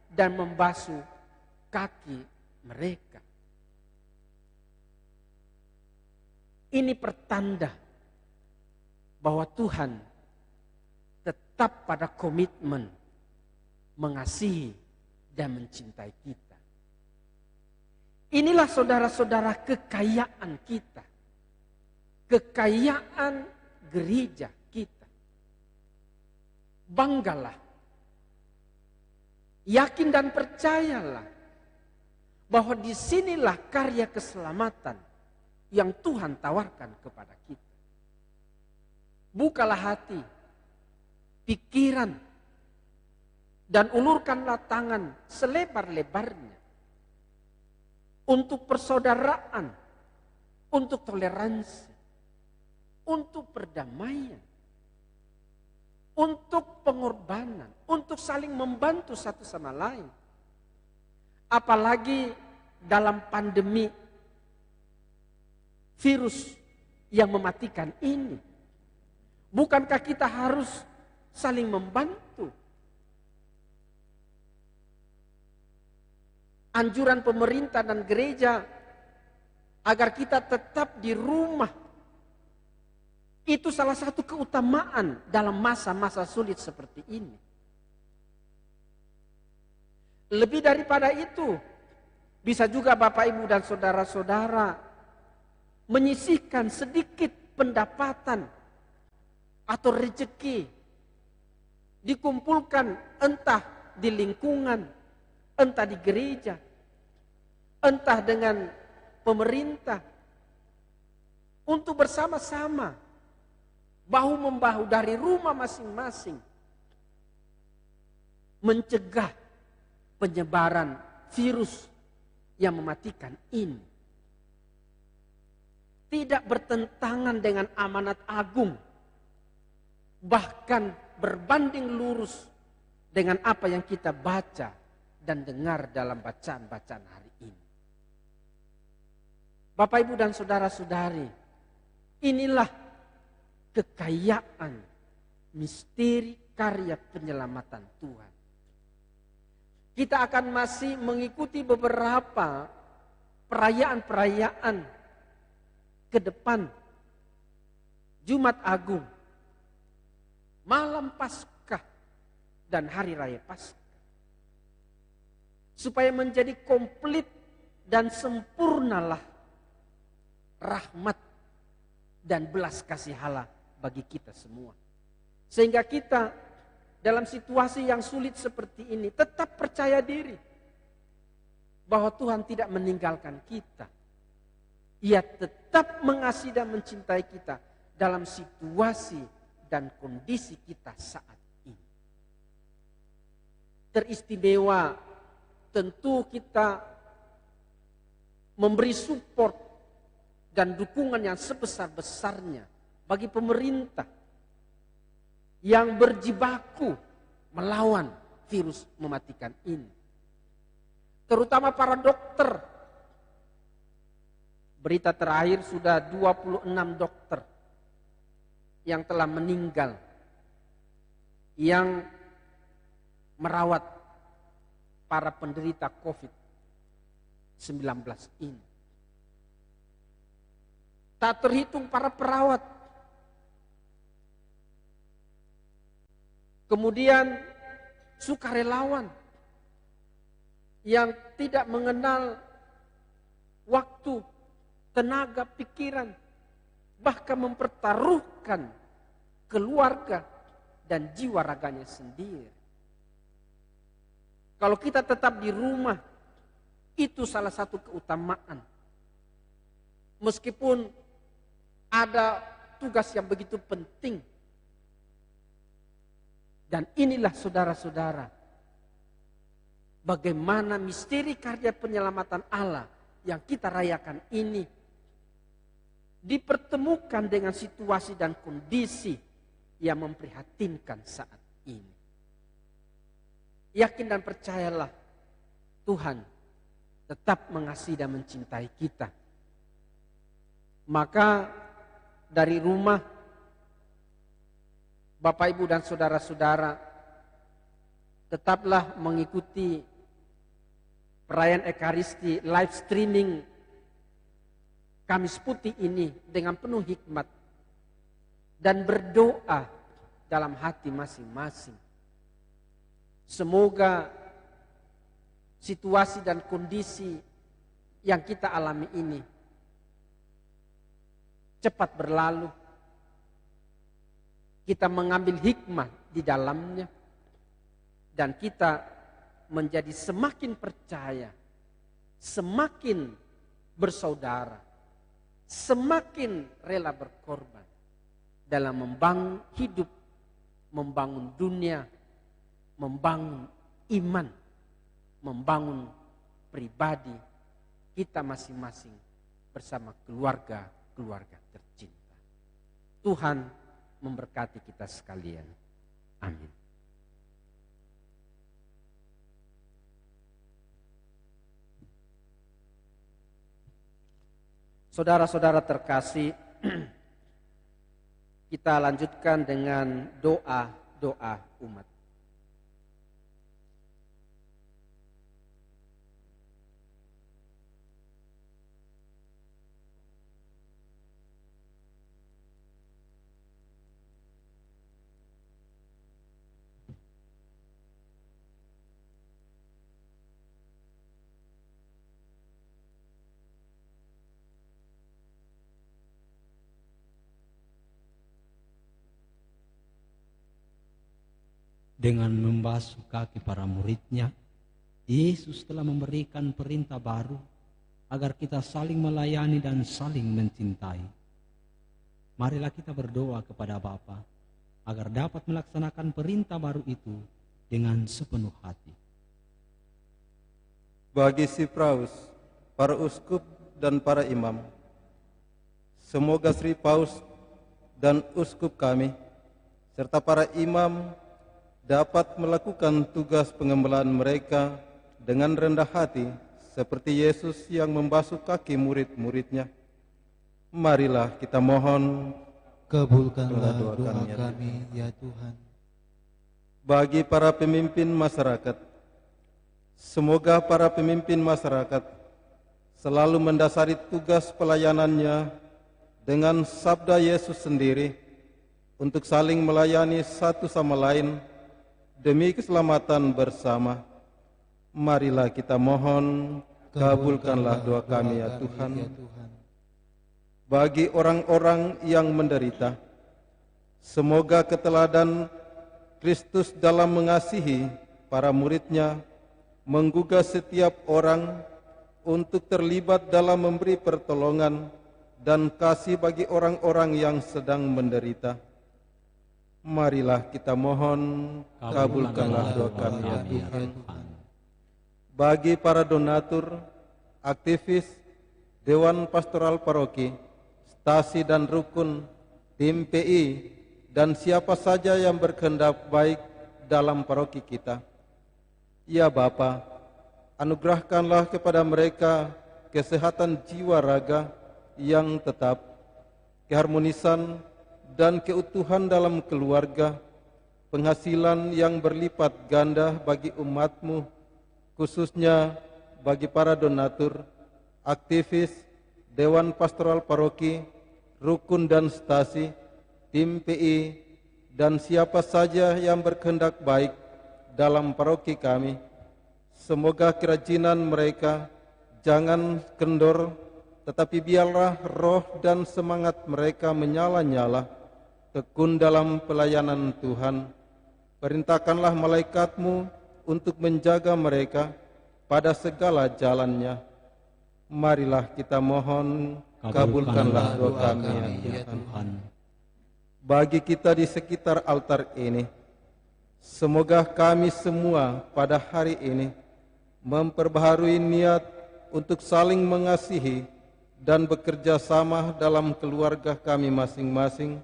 dan membasuh kaki mereka. Ini pertanda bahwa Tuhan tetap pada komitmen mengasihi dan mencintai kita. Inilah saudara-saudara kekayaan kita. Kekayaan gereja kita. Banggalah. Yakin dan percayalah bahwa disinilah karya keselamatan yang Tuhan tawarkan kepada kita. Bukalah hati, pikiran, dan ulurkanlah tangan selebar-lebarnya untuk persaudaraan, untuk toleransi, untuk perdamaian, untuk pengorbanan, untuk saling membantu satu sama lain. Apalagi dalam pandemi virus yang mematikan ini. Bukankah kita harus saling membantu? Anjuran pemerintah dan gereja agar kita tetap di rumah. Itu salah satu keutamaan dalam masa-masa sulit seperti ini. Lebih daripada itu, bisa juga Bapak, Ibu, dan saudara-saudara menyisihkan sedikit pendapatan atau rezeki, dikumpulkan entah di lingkungan, entah di gereja, entah dengan pemerintah, untuk bersama-sama bahu-membahu dari rumah masing-masing mencegah penyebaran virus yang mematikan ini. Tidak bertentangan dengan amanat agung, bahkan berbanding lurus dengan apa yang kita baca dan dengar dalam bacaan-bacaan hari ini. Bapak, Ibu, dan saudara-saudari, inilah kekayaan misteri karya penyelamatan Tuhan. Kita akan masih mengikuti beberapa perayaan-perayaan ke depan. Jumat Agung, Malam Paskah, dan Hari Raya Paskah. Supaya menjadi komplit dan sempurnalah rahmat dan belas kasih Allah bagi kita semua. Sehingga kita dalam situasi yang sulit seperti ini tetap percaya diri bahwa Tuhan tidak meninggalkan kita. Ia tetap mengasihi dan mencintai kita dalam situasi dan kondisi kita saat ini. Teristimewa tentu kita memberi support dan dukungan yang sebesar-besarnya bagi pemerintah yang berjibaku melawan virus mematikan ini. Terutama para dokter. Berita terakhir sudah 26 dokter yang telah meninggal, yang merawat para penderita COVID-19 ini. Tak terhitung para perawat. Kemudian sukarelawan yang tidak mengenal waktu, tenaga, pikiran, bahkan mempertaruhkan keluarga dan jiwa raganya sendiri. Kalau kita tetap di rumah, itu salah satu keutamaan. Meskipun ada tugas yang begitu penting. Dan inilah saudara-saudara, bagaimana misteri karya penyelamatan Allah yang kita rayakan ini dipertemukan dengan situasi dan kondisi yang memprihatinkan saat ini. Yakin dan percayalah, Tuhan tetap mengasihi dan mencintai kita. Maka dari rumah, Bapak, Ibu, dan saudara-saudara, tetaplah mengikuti perayaan Ekaristi live streaming Kamis Putih ini dengan penuh hikmat dan berdoa dalam hati masing-masing. Semoga situasi dan kondisi yang kita alami ini cepat berlalu. Kita mengambil hikmah di dalamnya dan kita menjadi semakin percaya, semakin bersaudara, semakin rela berkorban dalam membangun hidup, membangun dunia, membangun iman, membangun pribadi kita masing-masing bersama keluarga-keluarga tercinta. Tuhan memberkati kita sekalian. Amin. Saudara-saudara terkasih, kita lanjutkan dengan doa-doa umat. Dengan membasuh kaki para muridnya, Yesus telah memberikan perintah baru agar kita saling melayani dan saling mencintai. Marilah kita berdoa kepada Bapa agar dapat melaksanakan perintah baru itu dengan sepenuh hati. Bagi si Paus, para uskup dan para imam, semoga Sri Paus dan uskup kami serta para imam dapat melakukan tugas pengembalaan mereka dengan rendah hati seperti Yesus yang membasuh kaki murid-muridnya. Marilah kita mohon, Kabulkanlah doa kami, kami, ya Tuhan. bagi para pemimpin masyarakat, semoga para pemimpin masyarakat selalu mendasari tugas pelayanannya dengan sabda Yesus sendiri untuk saling melayani satu sama lain demi keselamatan bersama. Marilah kita mohon, kabulkanlah doa kami ya Tuhan. Bagi orang-orang yang menderita, semoga keteladan Kristus dalam mengasihi para muridnya menggugah setiap orang untuk terlibat dalam memberi pertolongan dan kasih bagi orang-orang yang sedang menderita. Marilah kita mohon, kabulkanlah doa kami ya Tuhan. Bagi para donatur, aktivis, Dewan Pastoral Paroki, stasi dan rukun, tim PI, dan siapa saja yang berkehendak baik dalam paroki kita. Ya Bapa, anugerahkanlah kepada mereka kesehatan jiwa raga yang tetap, keharmonisan dan keutuhan dalam keluarga, penghasilan yang berlipat ganda bagi umat-Mu, khususnya bagi para donatur, aktivis, Dewan Pastoral Paroki, rukun dan stasi, tim PI, dan siapa saja yang berkehendak baik dalam paroki kami. Semoga kerajinan mereka jangan kendor, tetapi biarlah roh dan semangat mereka menyala-nyala, tekun dalam pelayanan Tuhan. Perintahkanlah malaikat-Mu untuk menjaga mereka pada segala jalannya. Marilah kita mohon, kabulkanlah doa kami ya Tuhan. Bagi kita di sekitar altar ini, semoga kami semua pada hari ini memperbaharui niat untuk saling mengasihi dan bekerja sama dalam keluarga kami masing-masing,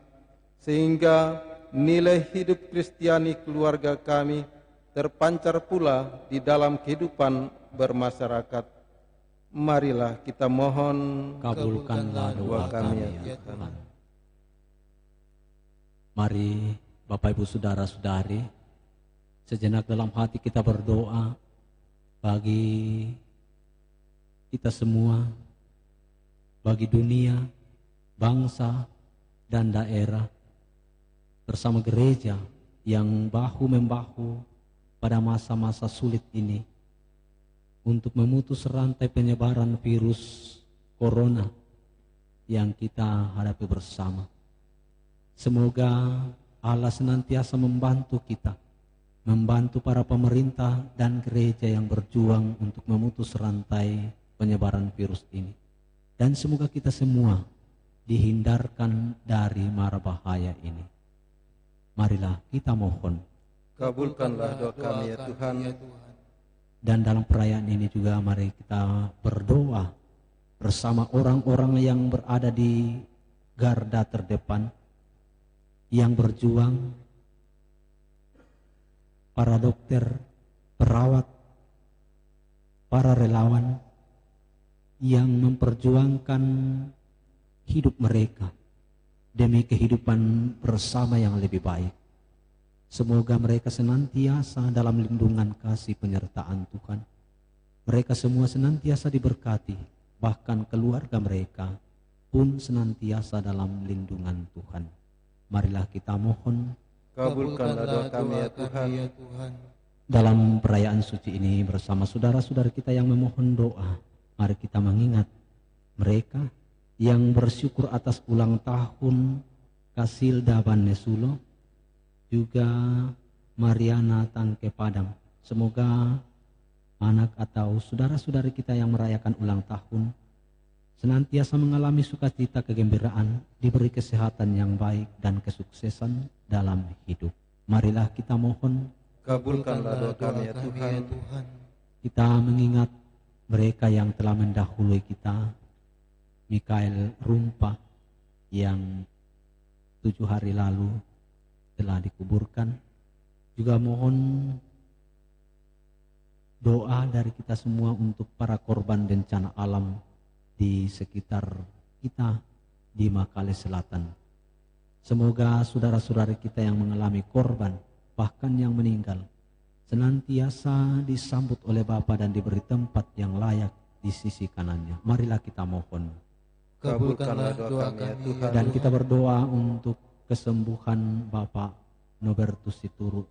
sehingga nilai hidup Kristiani keluarga kami terpancar pula di dalam kehidupan bermasyarakat. Marilah kita mohon, Kabulkanlah doa kami ya Tuhan. Mari Bapak Ibu Saudara-saudari, sejenak dalam hati kita berdoa bagi kita semua, bagi dunia, bangsa, dan daerah, bersama gereja yang bahu-membahu pada masa-masa sulit ini, untuk memutus rantai penyebaran virus corona yang kita hadapi bersama. Semoga Allah senantiasa membantu kita, membantu para pemerintah dan gereja yang berjuang untuk memutus rantai penyebaran virus ini. Dan semoga kita semua dihindarkan dari mara bahaya ini. Marilah kita mohon. kabulkanlah doa kami ya Tuhan. Dan dalam perayaan ini juga mari kita berdoa bersama orang-orang yang berada di garda terdepan, yang berjuang, para dokter, perawat, para relawan yang memperjuangkan hidup mereka demi kehidupan bersama yang lebih baik. Semoga mereka senantiasa dalam lindungan kasih penyertaan Tuhan. Mereka semua senantiasa diberkati, bahkan keluarga mereka pun senantiasa dalam lindungan Tuhan. Marilah kita mohon. Kabulkanlah doa kami ya Tuhan. Dalam perayaan suci ini bersama saudara-saudara kita yang memohon doa, mari kita mengingat mereka yang bersyukur atas ulang tahun Kasilda Banesulo, juga Mariana Tangke Padang. Semoga anak atau saudara-saudari kita yang merayakan ulang tahun senantiasa mengalami sukacita, kegembiraan, diberi kesehatan yang baik dan kesuksesan dalam hidup. Marilah kita mohon. Kabulkanlah doa kami ya Tuhan. Kita mengingat mereka yang telah mendahului kita, Mikael Rumpa yang 7 hari lalu telah dikuburkan. Juga mohon doa dari kita semua untuk para korban bencana alam di sekitar kita di Makale Selatan. Semoga saudara-saudari kita yang mengalami korban, bahkan yang meninggal, senantiasa disambut oleh Bapa dan diberi tempat yang layak di sisi kanannya. Marilah kita mohon. Kabulkanlah doa kami ya Tuhan. Dan kita berdoa untuk kesembuhan Bapak Nobertus Situru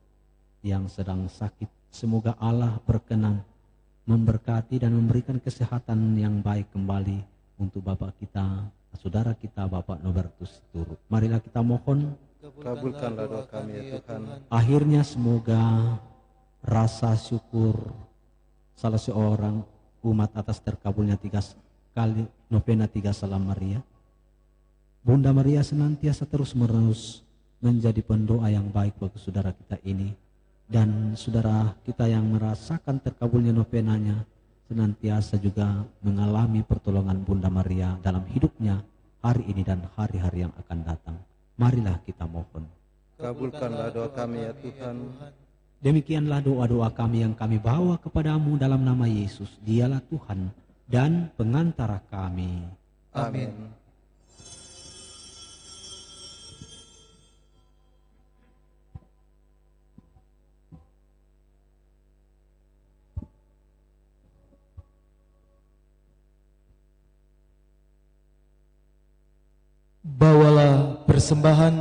yang sedang sakit. Semoga Allah berkenan memberkati dan memberikan kesehatan yang baik kembali untuk Bapak kita, saudara kita Bapak Nobertus Situru. Marilah kita mohon. Kabulkanlah doa kami ya Tuhan. Akhirnya semoga rasa syukur salah seorang umat atas terkabulnya 3 kali novena 3 Salam Maria, Bunda Maria senantiasa terus-menerus menjadi pendoa yang baik bagi saudara kita ini. Dan saudara kita yang merasakan terkabulnya novenanya senantiasa juga mengalami pertolongan Bunda Maria dalam hidupnya hari ini dan hari-hari yang akan datang. Marilah kita mohon. Kabulkanlah doa kami ya Tuhan. Demikianlah doa-doa kami yang kami bawa kepadamu dalam nama Yesus. Dialah Tuhan dan pengantara kami. Amin. Bawalah persembahan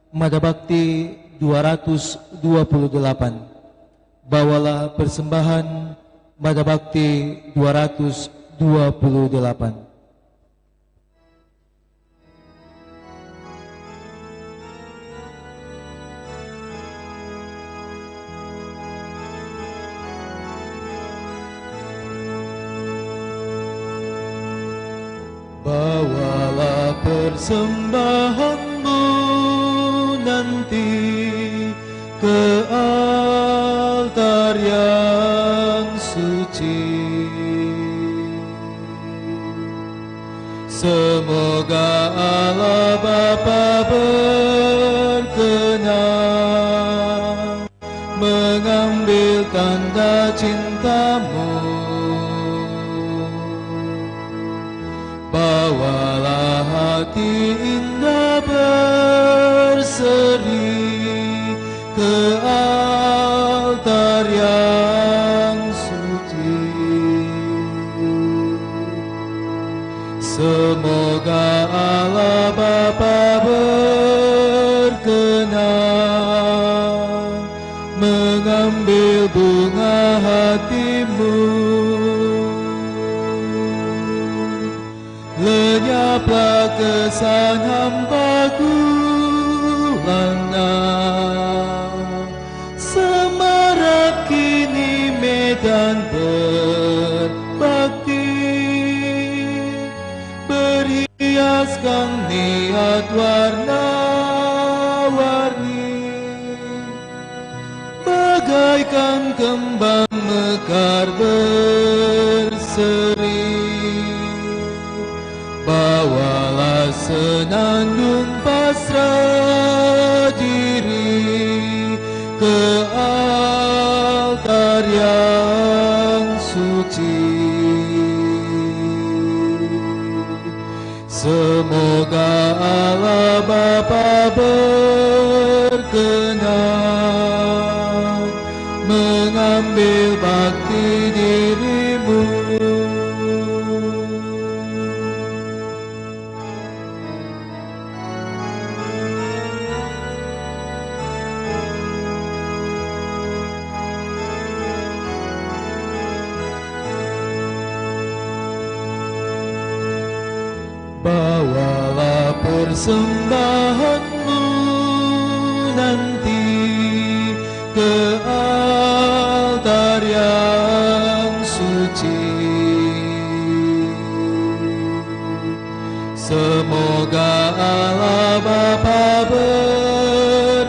Madabakti 228. Bawalah persembahan Madabakti 228. Bawalah persembahanmu nanti ke altar yang suci. Semoga Allah Bapa berkenan mengambil tanda cintamu. Bawalah hati indah berseri ke altar yang suci. Semoga Allah Bapa berkenan mengambil bunga hatimu. Lenyaplah kesan hamba-Ku lana, semarak kini medan berbakti, berhiaskan niat warna-warni, bagaikan kembang mekar berseri. Bawalah senandung pasrah diri ke altar yang suci. Semoga Allah Bapa berkenan mengambil bakti dirimu. Bawalah persembahanmu nanti ke altar yang suci. Semoga Allah Bapa berkenan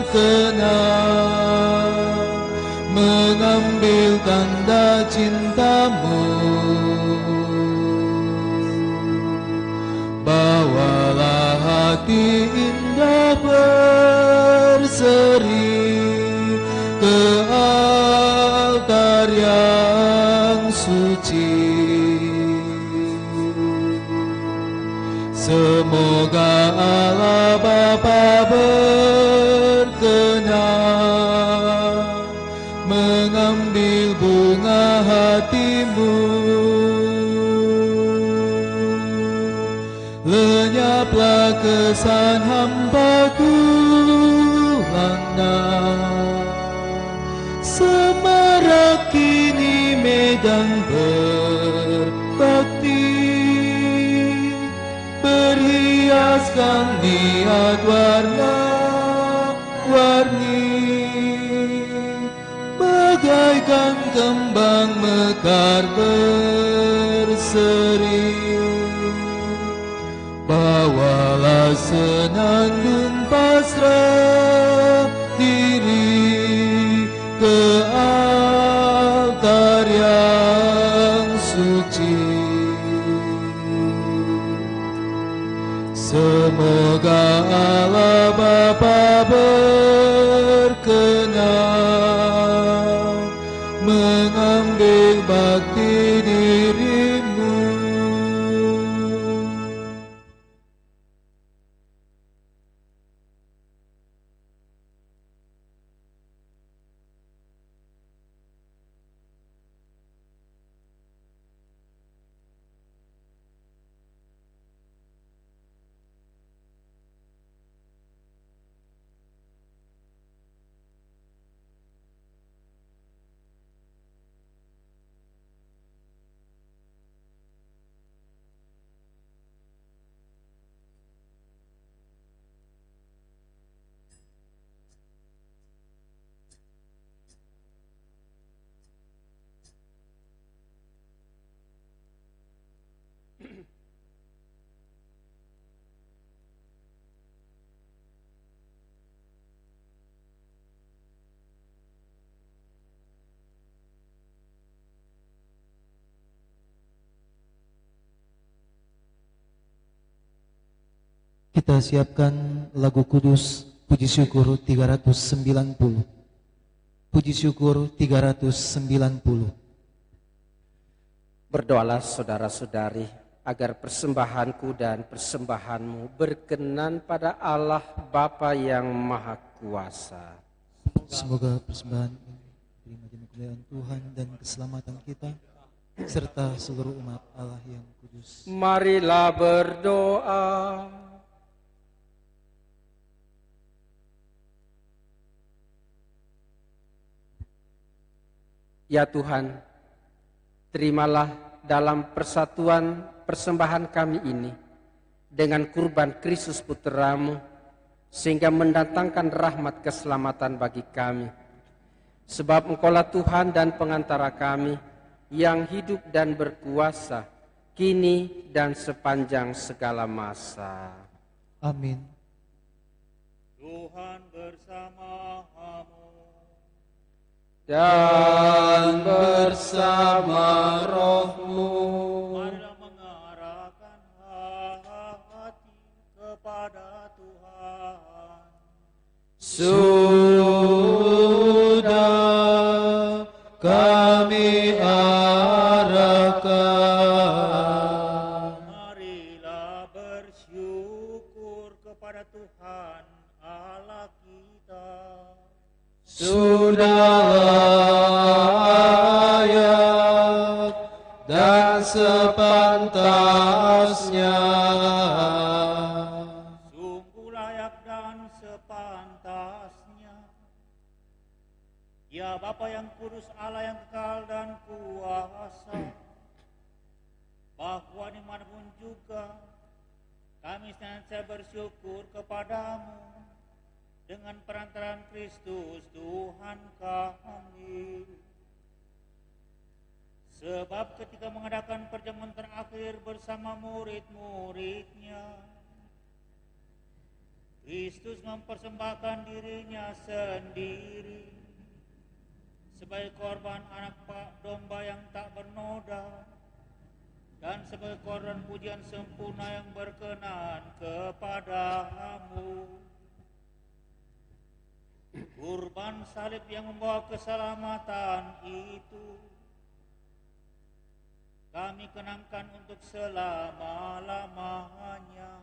mengambil tanda cintamu. Bawalah hati indah berseri ke altar yang suci. Semoga Allah Bapa berkenan mengambil bunga hatimu. Lenyaplah kesan hamba-Ku lana, semarak kini medan berbakti, berhiaskan niat warna-warni, bagaikan kembang mekar berseri. Bawalah senandung pasrah diri ke altar yang suci. Semoga Allah Bapa berkenan mengambil bakti dirimu. Kita siapkan lagu kudus Puji Syukur 390. Puji Syukur 390. Berdoalah saudara-saudari agar persembahanku dan persembahanmu berkenan pada Allah Bapa yang Maha Kuasa. Semoga persembahan ini terima demi kemuliaan Tuhan dan keselamatan kita serta seluruh umat Allah yang kudus. Marilah berdoa. Ya Tuhan, terimalah dalam persatuan persembahan kami ini dengan kurban Kristus Putra-Mu, sehingga mendatangkan rahmat keselamatan bagi kami. Sebab Engkaulah Tuhan dan pengantara kami yang hidup dan berkuasa kini dan sepanjang segala masa. Amin. Tuhan bersamamu Dan bersama rohmu. Marilah mengarahkan hati kepada Tuhan. Sudah kami arahkan. Marilah bersyukur kepada Tuhan Allah kita. Sudah layak dan sepantasnya. Sungguh layak dan sepantasnya. Ya Bapa yang kudus, Allah yang kekal dan kuasa, bahwa dimanapun juga kami senantiasa bersyukur kepadamu dengan perantaraan Kristus Tuhan kami. Sebab ketika mengadakan perjamuan terakhir bersama murid-muridnya, Kristus mempersembahkan dirinya sendiri sebagai korban anak domba yang tak bernoda dan sebagai korban pujian sempurna yang berkenan kepadamu. Kurban salib yang membawa keselamatan itu kami kenangkan untuk selama-lamanya.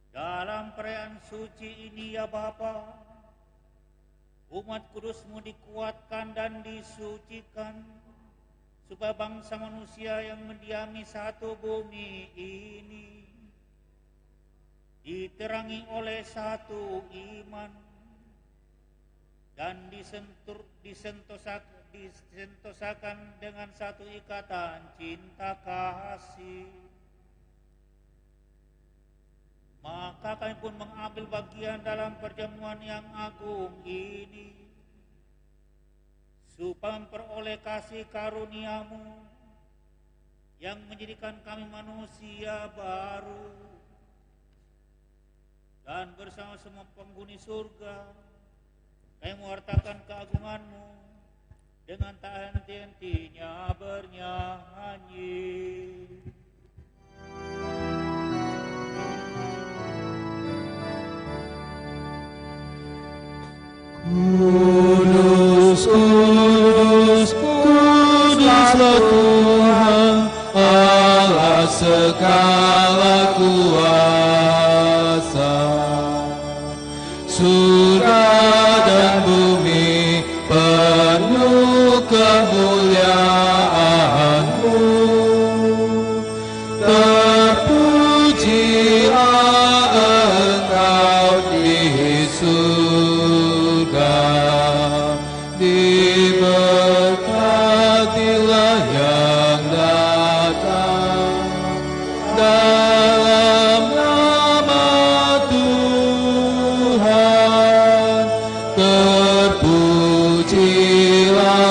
Dalam perayaan suci ini ya Bapa, umat kudus-Mu dikuatkan dan disucikan, supaya bangsa manusia yang mendiami satu bumi ini diterangi oleh satu iman dan disentosakan dengan satu ikatan cinta kasih. Maka kami pun mengambil bagian dalam perjamuan yang agung ini, supaya memperoleh kasih karunia-Mu yang menjadikan kami manusia baru, dan bersama semua penghuni surga kami mewartakan keagungan-Mu dengan tak henti-hentinya bernyanyi. Kudus, kudus, kuduslah Tuhan Allah segala kuasa. Surga dan bumi penuh kemuliaan-Mu. Terpujilah Engkau di surga, diberkatilah yang datang dalam nama Tuhan. Terpujilah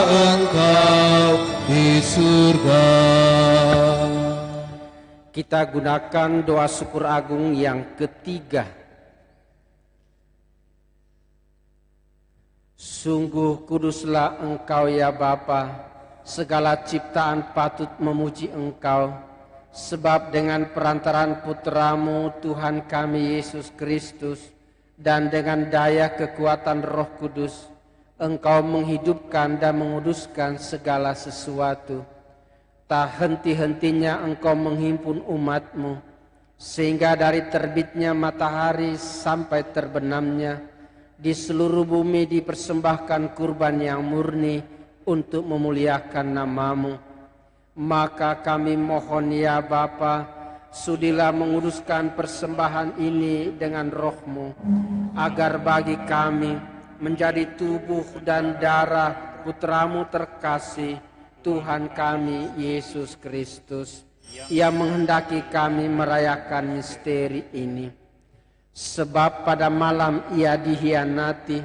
Engkau di surga. Kita gunakan doa syukur agung yang ketiga. Sungguh kuduslah Engkau ya Bapa, segala ciptaan patut memuji Engkau, sebab dengan perantaraan putra-Mu Tuhan kami Yesus Kristus dan dengan daya kekuatan Roh Kudus, Engkau menghidupkan dan menguduskan segala sesuatu. Tak henti-hentinya Engkau menghimpun umat-Mu, sehingga dari terbitnya matahari sampai terbenamnya, di seluruh bumi dipersembahkan kurban yang murni untuk memuliakan nama-Mu. Maka kami mohon ya Bapa, sudilah menguduskan persembahan ini dengan Roh-Mu, agar bagi kami menjadi tubuh dan darah Putra-Mu terkasih, Tuhan kami Yesus Kristus. Ia menghendaki kami merayakan misteri ini. Sebab pada malam Ia dihianati,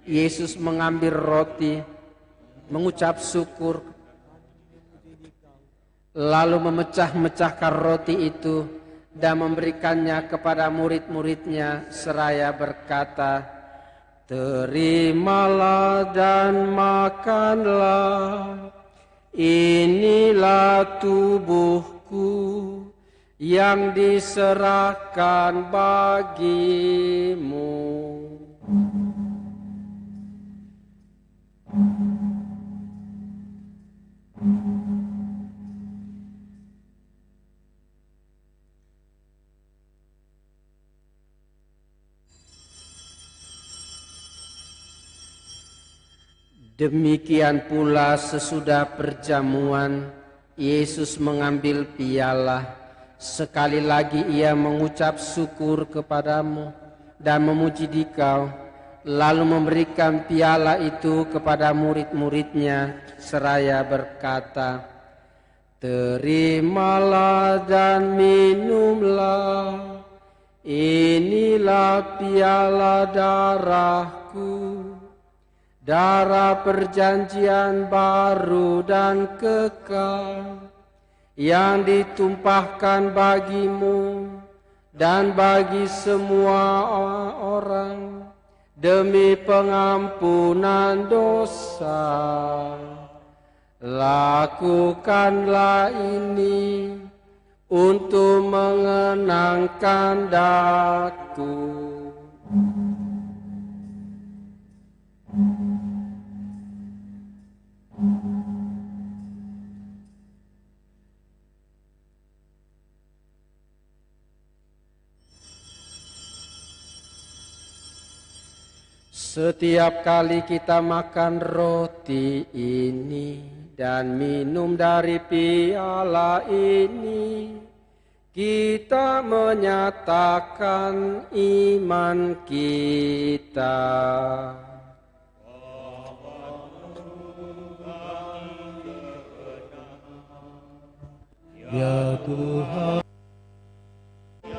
Yesus mengambil roti, mengucap syukur, lalu memecah-mecahkan roti itu dan memberikannya kepada murid-muridnya seraya berkata, "Terimalah dan makanlah, inilah tubuhku yang diserahkan bagimu." Demikian pula sesudah perjamuan, Yesus mengambil piala. Sekali lagi Ia mengucap syukur kepadamu dan memuji Dikau, lalu memberikan piala itu kepada murid-muridnya seraya berkata, "Terimalah dan minumlah, inilah piala darahku, darah perjanjian baru dan kekal, yang ditumpahkan bagimu dan bagi semua orang demi pengampunan dosa. Lakukanlah ini untuk mengenangkan Daku." Setiap kali kita makan roti ini dan minum dari piala ini, kita menyatakan iman kita. Ya Tuhan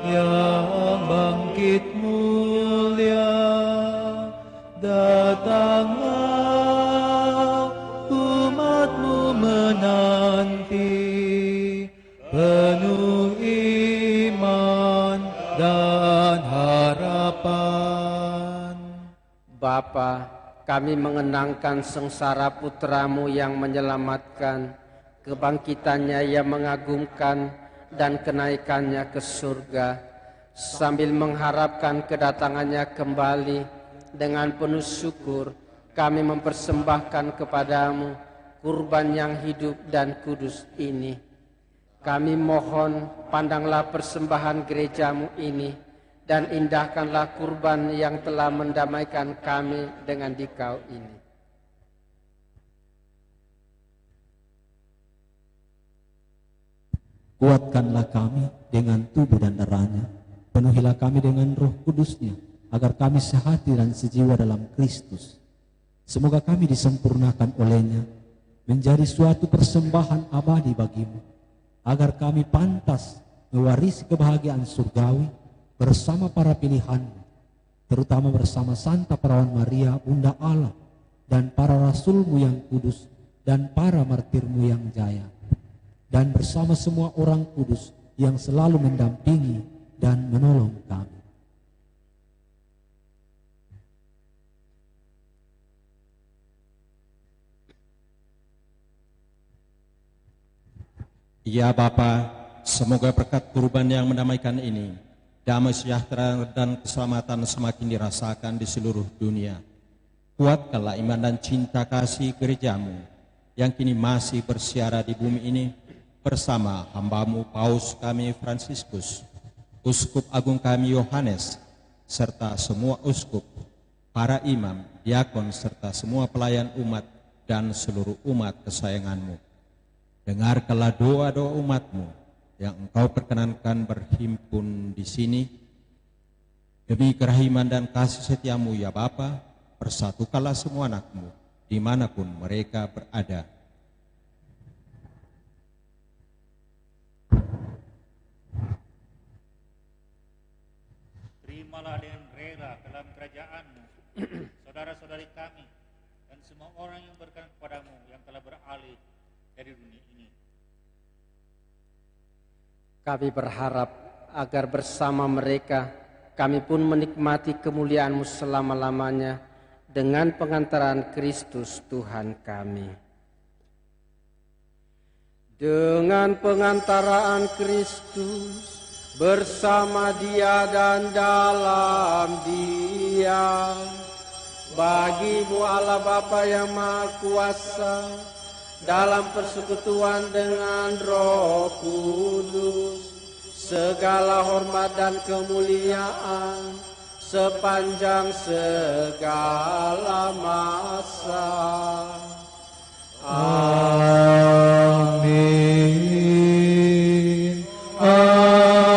yang bangkit mulia, datanglah, umat-Mu menanti, penuh iman dan harapan. Bapa, kami mengenangkan sengsara Putra-Mu yang menyelamatkan, kebangkitannya yang mengagumkan, dan kenaikannya ke surga, sambil mengharapkan kedatangannya kembali. Dengan penuh syukur kami mempersembahkan kepadamu kurban yang hidup dan kudus ini. Kami mohon, pandanglah persembahan gerejamu ini dan indahkanlah kurban yang telah mendamaikan kami dengan Dikau ini. Kuatkanlah kami dengan tubuh dan darahnya, penuhilah kami dengan Roh Kudusnya, agar kami sehati dan sejiwa dalam Kristus. Semoga kami disempurnakan olehnya, menjadi suatu persembahan abadi bagimu, agar kami pantas mewarisi kebahagiaan surgawi bersama para pilihanmu, terutama bersama Santa Perawan Maria, Bunda Allah, dan para rasulmu yang kudus, dan para martirmu yang jaya, dan bersama semua orang kudus yang selalu mendampingi dan menolong kami. Ya Bapa, semoga berkat kurban yang mendamaikan ini, damai sejahtera dan keselamatan semakin dirasakan di seluruh dunia. Kuatkanlah iman dan cinta kasih gerejamu yang kini masih bersiara di bumi ini bersama hambamu Paus kami Fransiskus, Uskup Agung kami Yohanes, serta semua uskup, para imam, diakon, serta semua pelayan umat dan seluruh umat kesayanganmu. Dengarkanlah doa-doa umatmu yang engkau perkenankan berhimpun di sini. Demi kerahiman dan kasih setiamu ya Bapa, persatukanlah semua anakmu dimanapun mereka berada. Terimalah dengan rela dalam kerajaan-Mu saudara-saudari kami dan semua orang yang berkenan kepadamu yang telah beralih dari dunia ini. Kami berharap agar bersama mereka kami pun menikmati kemuliaan-Mu selama-lamanya dengan pengantaran Kristus Tuhan kami. Dengan pengantaraan Kristus bersama Dia dan dalam Dia, bagi-Mu Allah Bapa yang Maha Kuasa, dalam persekutuan dengan Roh Kudus, segala hormat dan kemuliaan sepanjang segala masa. Amin. Amin. Amin.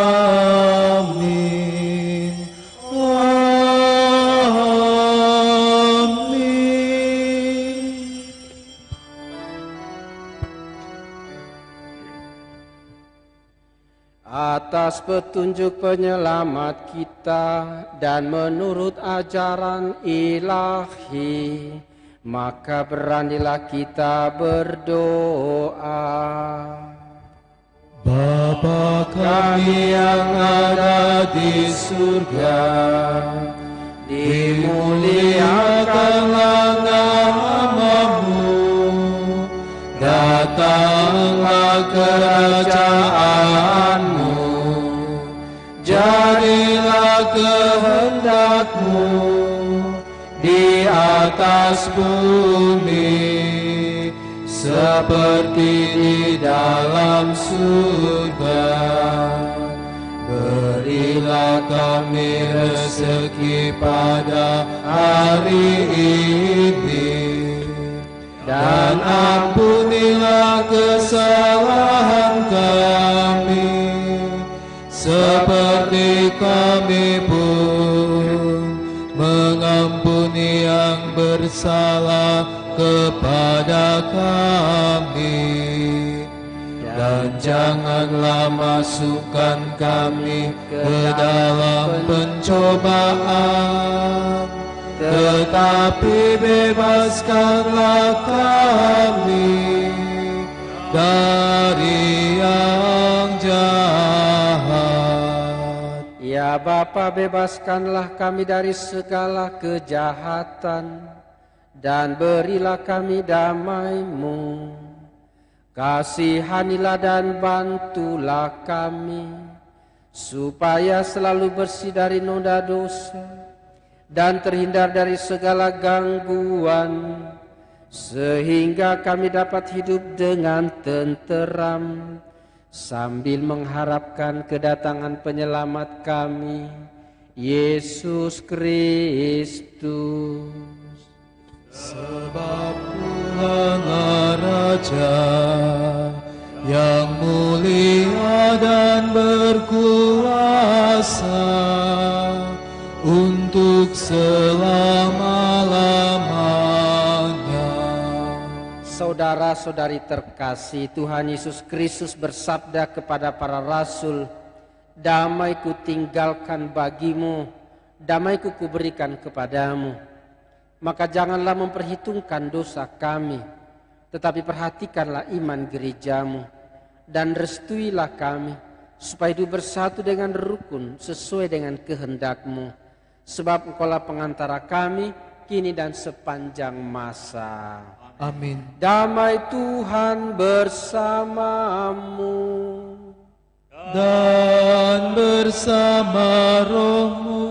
Atas petunjuk penyelamat kita dan menurut ajaran ilahi, maka beranilah kita berdoa. Bapa kami yang ada di surga, dimuliakanlah nama-Mu, datanglah kerajaan-Mu, jadilah kehendak-Mu di atas bumi seperti di dalam surga. Berilah kami rezeki pada hari ini, dan ampunilah kesalahan kami seperti kami pun mengampuni yang bersalah kepada kami. Dan janganlah masukkan kami ke dalam pencobaan, tetapi bebaskanlah kami dari yang jahat. Ya Bapa, bebaskanlah kami dari segala kejahatan, dan berilah kami damai-Mu. Kasihanilah dan bantulah kami, supaya selalu bersih dari noda dosa dan terhindar dari segala gangguan, sehingga kami dapat hidup dengan tenteram sambil mengharapkan kedatangan penyelamat kami, Yesus Kristus. Sebab Tuhanlah Raja yang mulia dan berkuasa untuk selama-lamanya. Saudara-saudari terkasih, Tuhan Yesus Kristus bersabda kepada para rasul, "Damai-Ku tinggalkan bagimu, damai-Ku kuberikan kepadamu. Maka janganlah memperhitungkan dosa kami, tetapi perhatikanlah iman gerejamu, dan restuilah kami, supaya hidup bersatu dengan rukun sesuai dengan kehendak-Mu. Sebab Engkaulah pengantara kami, kini dan sepanjang masa." Amin. Damai Tuhan bersamamu. dan bersama rohmu.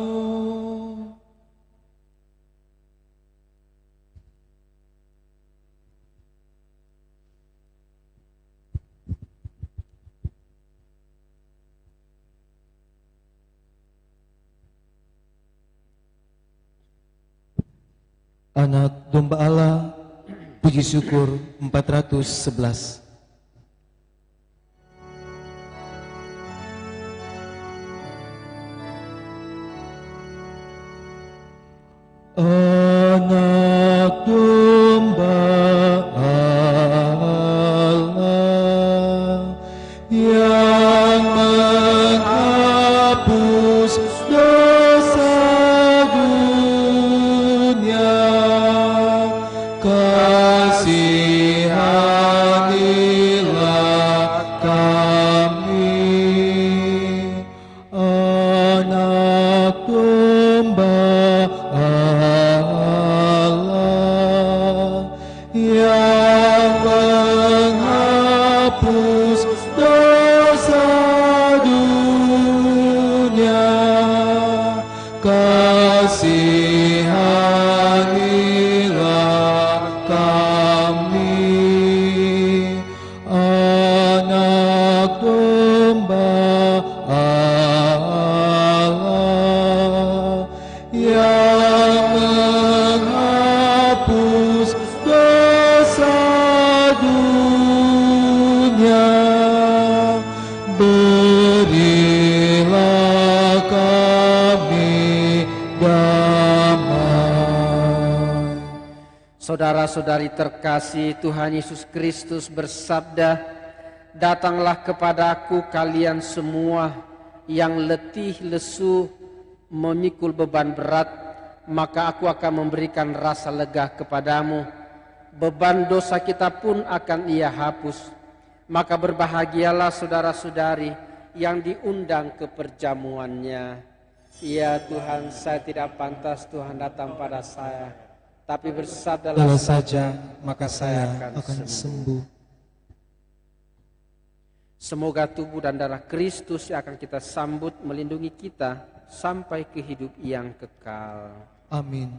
Anak domba Allah, puji syukur 411. Anak domba Allah yang menghapus dosa dunia, kasihanilah kami. Anak domba Allah yang menghapus dosa dunia, kasihanilah kami. Anak domba Allah yang menghapus dosa dunia, berilah kami damai. Saudara-saudari terkasih, Tuhan Yesus Kristus bersabda, "Datanglah kepadaku kalian semua yang letih lesu memikul beban berat, maka aku akan memberikan rasa lega kepadamu. Beban dosa kita pun akan Ia hapus. Maka berbahagialah saudara-saudari yang diundang ke perjamuannya." Ya Tuhan, saya tidak pantas Tuhan datang pada saya, tapi bersabdalah Kalau saja, maka saya akan sembuh. Semoga tubuh dan darah Kristus yang akan kita sambut melindungi kita sampai ke hidup yang kekal. Amin.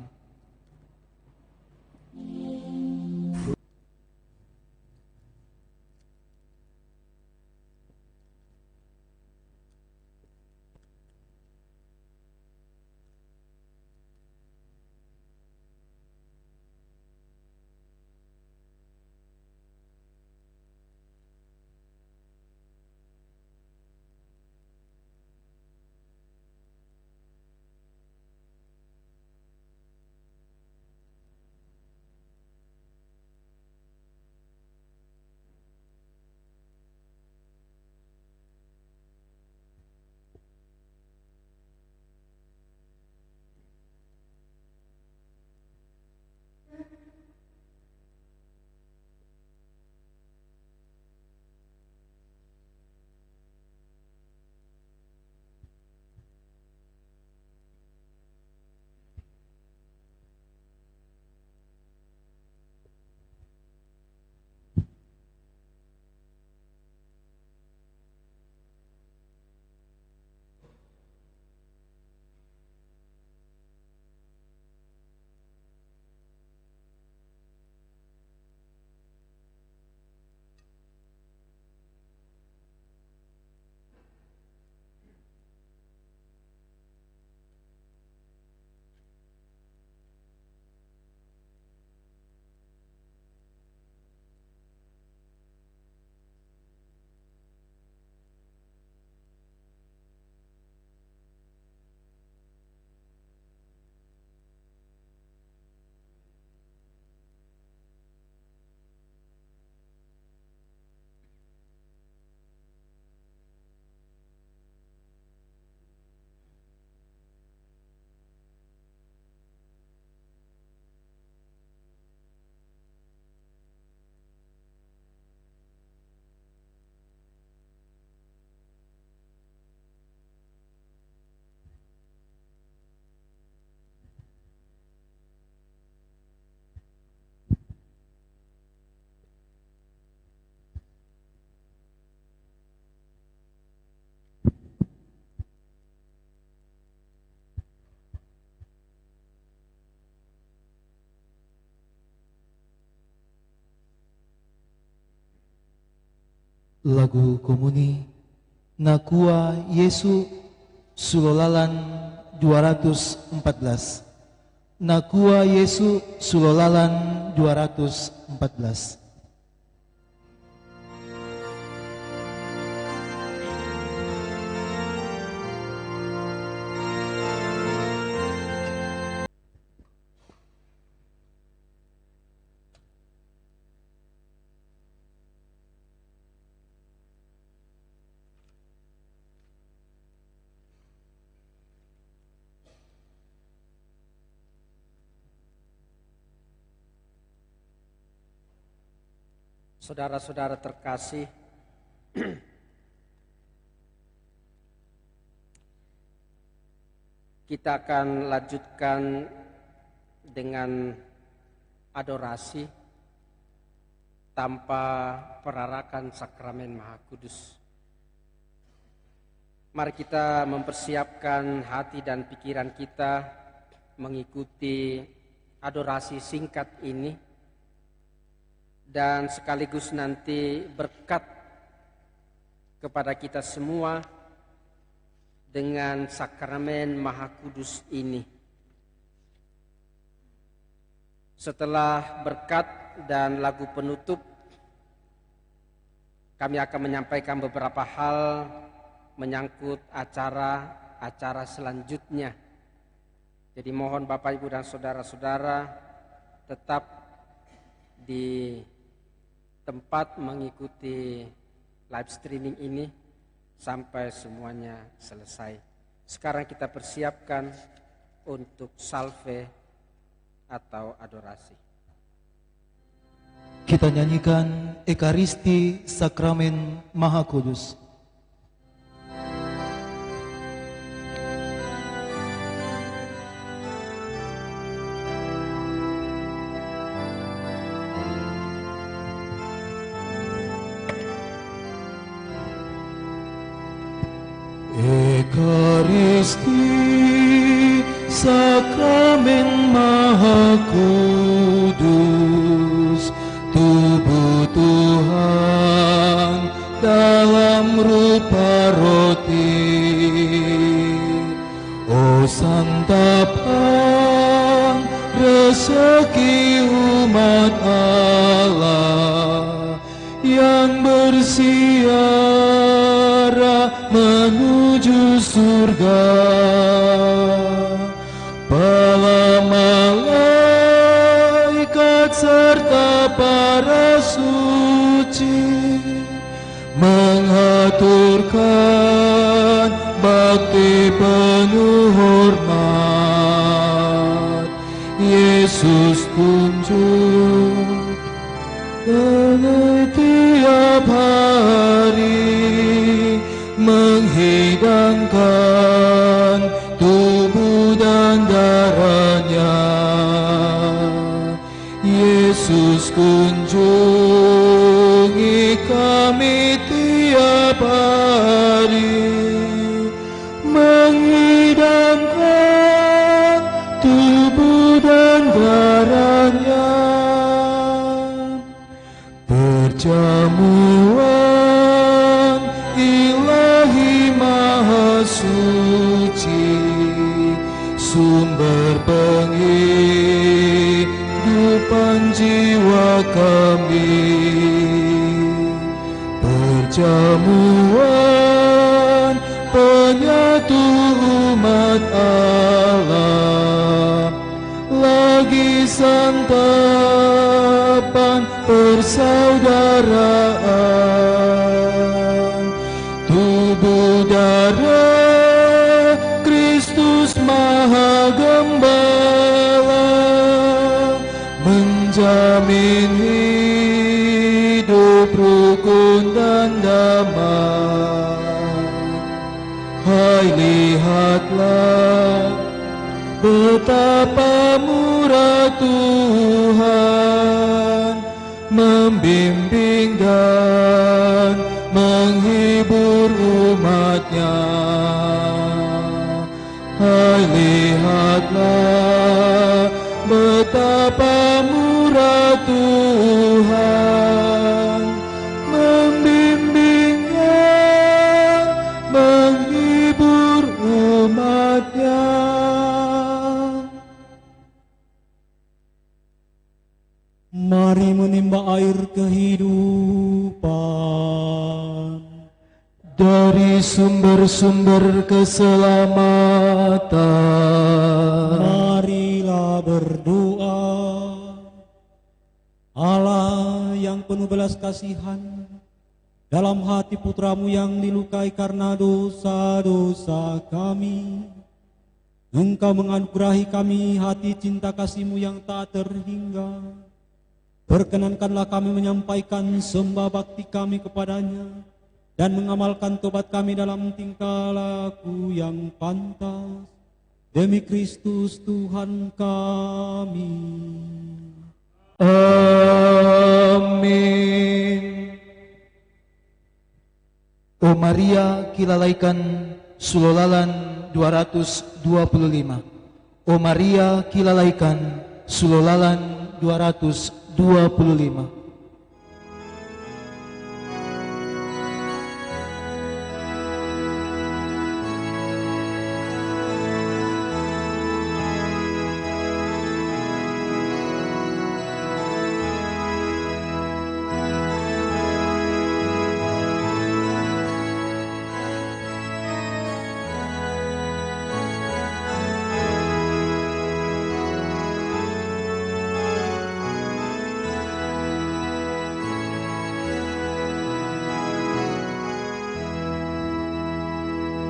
Lagu komuni Nakua Yesu Sulolalan 214. Nakua Yesu Sulolalan 214. Saudara-saudara terkasih, kita akan lanjutkan dengan adorasi tanpa perarakan sakramen Maha Kudus. Mari kita mempersiapkan hati dan pikiran kita mengikuti adorasi singkat ini, dan sekaligus nanti berkat kepada kita semua dengan sakramen Maha Kudus ini. Setelah berkat dan lagu penutup, kami akan menyampaikan beberapa hal menyangkut acara selanjutnya. Jadi mohon Bapak, Ibu, dan saudara-saudara tetap di tempat mengikuti live streaming ini sampai semuanya selesai. Sekarang kita persiapkan untuk salve atau adorasi. Kita nyanyikan Ekaristi Sakramen Maha Kudus. Ekaristi Sakramen Maha Kudus, tubuh Tuhan dalam rupa roti. O santapan rezeki umat Allah yang bersiara menuju surga. Para malaikat serta para suci mengaturkan bakti penuh hormat. Yesus kunjung tiap hari menghidangkan tubuh dan darahnya. Yesus kunjungi kami tiap hari menghidangkan tubuh dan darahnya. Perjamuan ilahi maha suci, sumber penghidupan jiwa kami. Perjamuan penyatu umat Allah, lagi santapan persaudaraan. Tubuh darah Kristus Maha Gembala menjamin hidup rukun dan damai. Hai, lihatlah betapa murah Tuhan membimbing dan menghibur umatnya. Hai, lihatlah betapa murah Tuhan membimbing kehidupan. Dari sumber-sumber keselamatan, marilah berdoa. Allah yang penuh belas kasihan, dalam hati putramu yang dilukai karena dosa-dosa kami, Engkau menganugerahi kami hati cinta kasih-Mu yang tak terhingga. Perkenankanlah kami menyampaikan sembah bakti kami kepadanya, dan mengamalkan tobat kami dalam tingkah laku yang pantas. Demi Kristus Tuhan kami. Amin. O Maria, kilalaikan sulolalan 225. O Maria, kilalaikan sulolalan 225.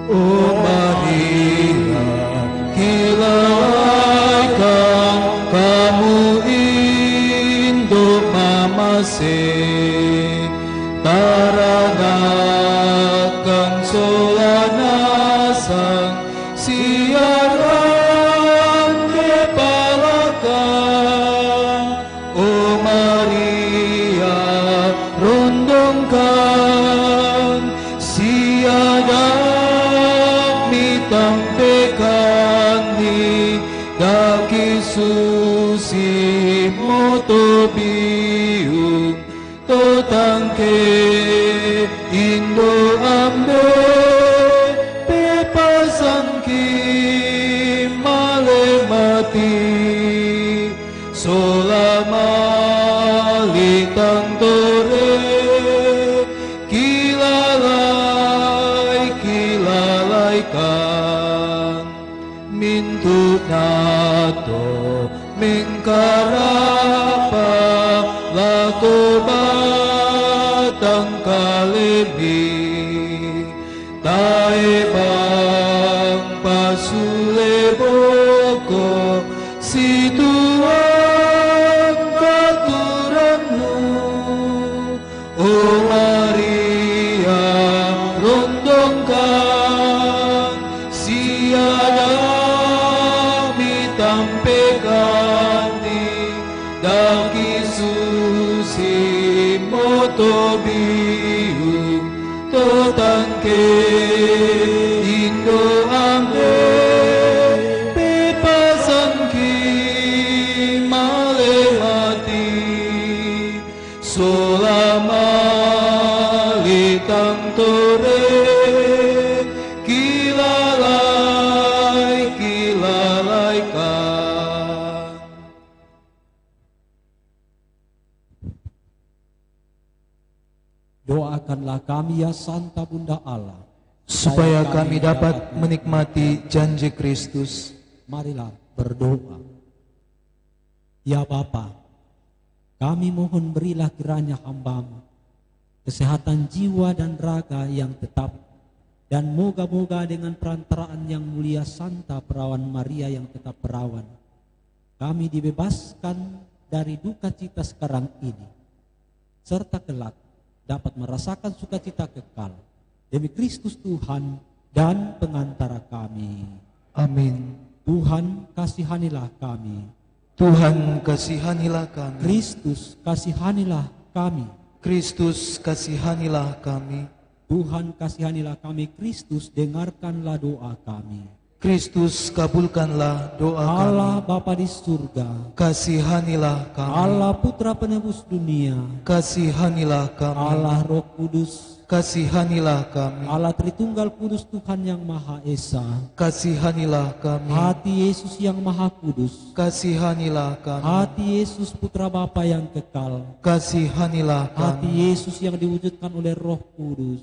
O Maria, kilalaikan kamu induk mamase, taranakan solanasang siaran kepalakan. O Maria, rondongkan siada tampekani daki susi moto biung totangke indo ambe pepasangki male mati solama litang tore kilalaikan mintu nato mengkarapa lako batang kalebi tae bang pasule boko situang katuranmu. O Maria, rondongkan siada mitampekani daki susi moto biung totangke indo ambe pepasangki male mati solama litang tore kilalaikan. Doakanlah kami ya Santa Bunda Allah, supaya kami dapat menikmati janji Kristus. Marilah berdoa. Ya Bapa, kami mohon berilah kiranya hamba-Mu kesehatan jiwa dan raga yang tetap, dan moga-moga dengan perantaraan yang mulia Santa Perawan Maria yang tetap perawan, kami dibebaskan dari duka cita sekarang ini, serta kelak dapat merasakan sukacita kekal. Demi Kristus Tuhan dan pengantara kami. Amin. Tuhan kasihanilah kami. Tuhan kasihanilah kami. Kristus kasihanilah kami. Kristus kasihanilah kami. Tuhan kasihanilah kami. Kristus dengarkanlah doa kami. Kristus kabulkanlah doa Allah kami. Bapa di surga, kasihanilah kami. Allah Putra penebus dunia, kasihanilah kami. Allah Roh Kudus, kasihanilah kami. Allah Tritunggal Kudus Tuhan yang Maha Esa, Kasihanilah kami. hati Yesus yang Maha Kudus, Kasihanilah kami. hati Yesus Putra Bapa yang kekal, Kasihanilah hati kami. Yesus yang diwujudkan oleh Roh Kudus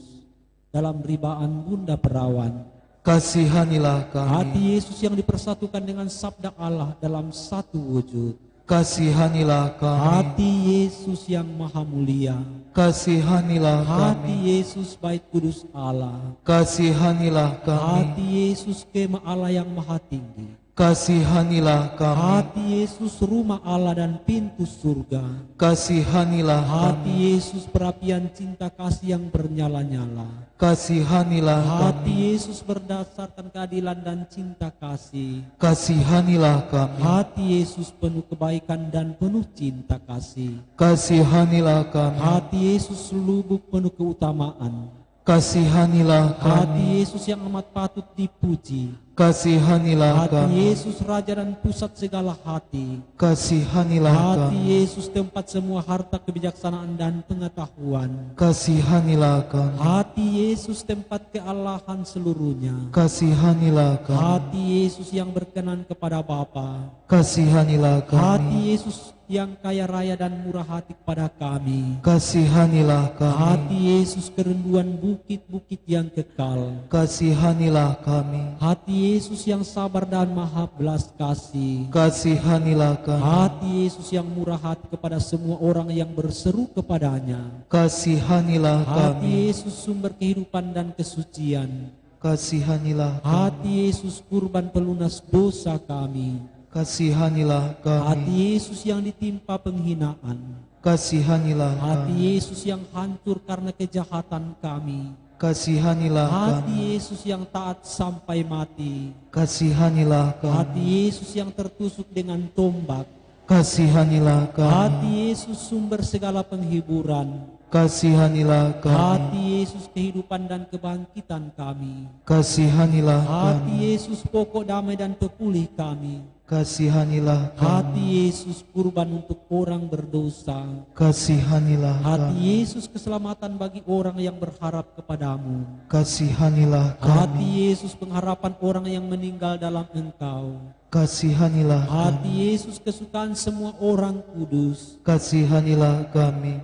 dalam ribaan Bunda Perawan, Kasihanilah hati kami. Yesus yang dipersatukan dengan Sabda Allah dalam satu wujud, Kasihanilah kami. hati Yesus yang Maha Mulia, Kasihanilah hati kami. Yesus Bait Kudus Allah, Kasihanilah kami. hati Yesus Kemah Allah yang Maha Tinggi, Kasihanilah kami. hati Yesus Rumah Allah dan pintu surga, Kasihanilah hati kami. Yesus perapian cinta kasih yang bernyala-nyala, Kasihanilah hati kami. Yesus berdasarkan keadilan dan cinta kasih, Kasihanilah kami. hati Yesus penuh kebaikan dan penuh cinta kasih, Kasihanilah kami. hati Yesus lubuk penuh keutamaan, Kasihanilah hati kami. Yesus yang amat patut dipuji, Kasihanilah hati kami. Yesus Raja dan pusat segala hati, Kasihanilah hati kami. Yesus tempat semua harta kebijaksanaan dan pengetahuan, Kasihanilah kami. hati Yesus tempat kealahan seluruhnya, Kasihanilah kami. hati Yesus yang berkenan kepada Bapa, Kasihanilah hati kami. Yesus yang kaya raya dan murah hati kepada kami, Kasihanilah hati kami. Yesus kerinduan bukit-bukit yang kekal, Kasihanilah kami. hati Yesus yang sabar dan maha belas kasih, Kasihanilah kami. hati Yesus yang murah hati kepada semua orang yang berseru kepadanya, Kasihanilah hati kami. Yesus sumber kehidupan dan kesucian, Kasihanilah kami. hati Yesus kurban pelunas dosa kami, Kasihanilah hati kami. Yesus yang ditimpa penghinaan, Kasihanilah hati kami. Yesus yang hancur karena kejahatan kami, Kasihanilah hati kami. Yesus yang taat sampai mati, Kasihanilah hati kami. Yesus yang tertusuk dengan tombak, Kasihanilah hati kami. Yesus sumber segala penghiburan, Kasihanilah kami. hati Yesus kehidupan dan kebangkitan kami, Kasihanilah hati kami. Yesus pokok damai dan pepulih kami, Kasihanilah hati kami. Yesus kurban untuk orang berdosa, Kasihanilah hati kami. Yesus keselamatan bagi orang yang berharap kepadamu, Kasihanilah hati kami. Yesus pengharapan orang yang meninggal dalam Engkau, Kasihanilah hati kami. Yesus kesukaan semua orang kudus, Kasihanilah kami.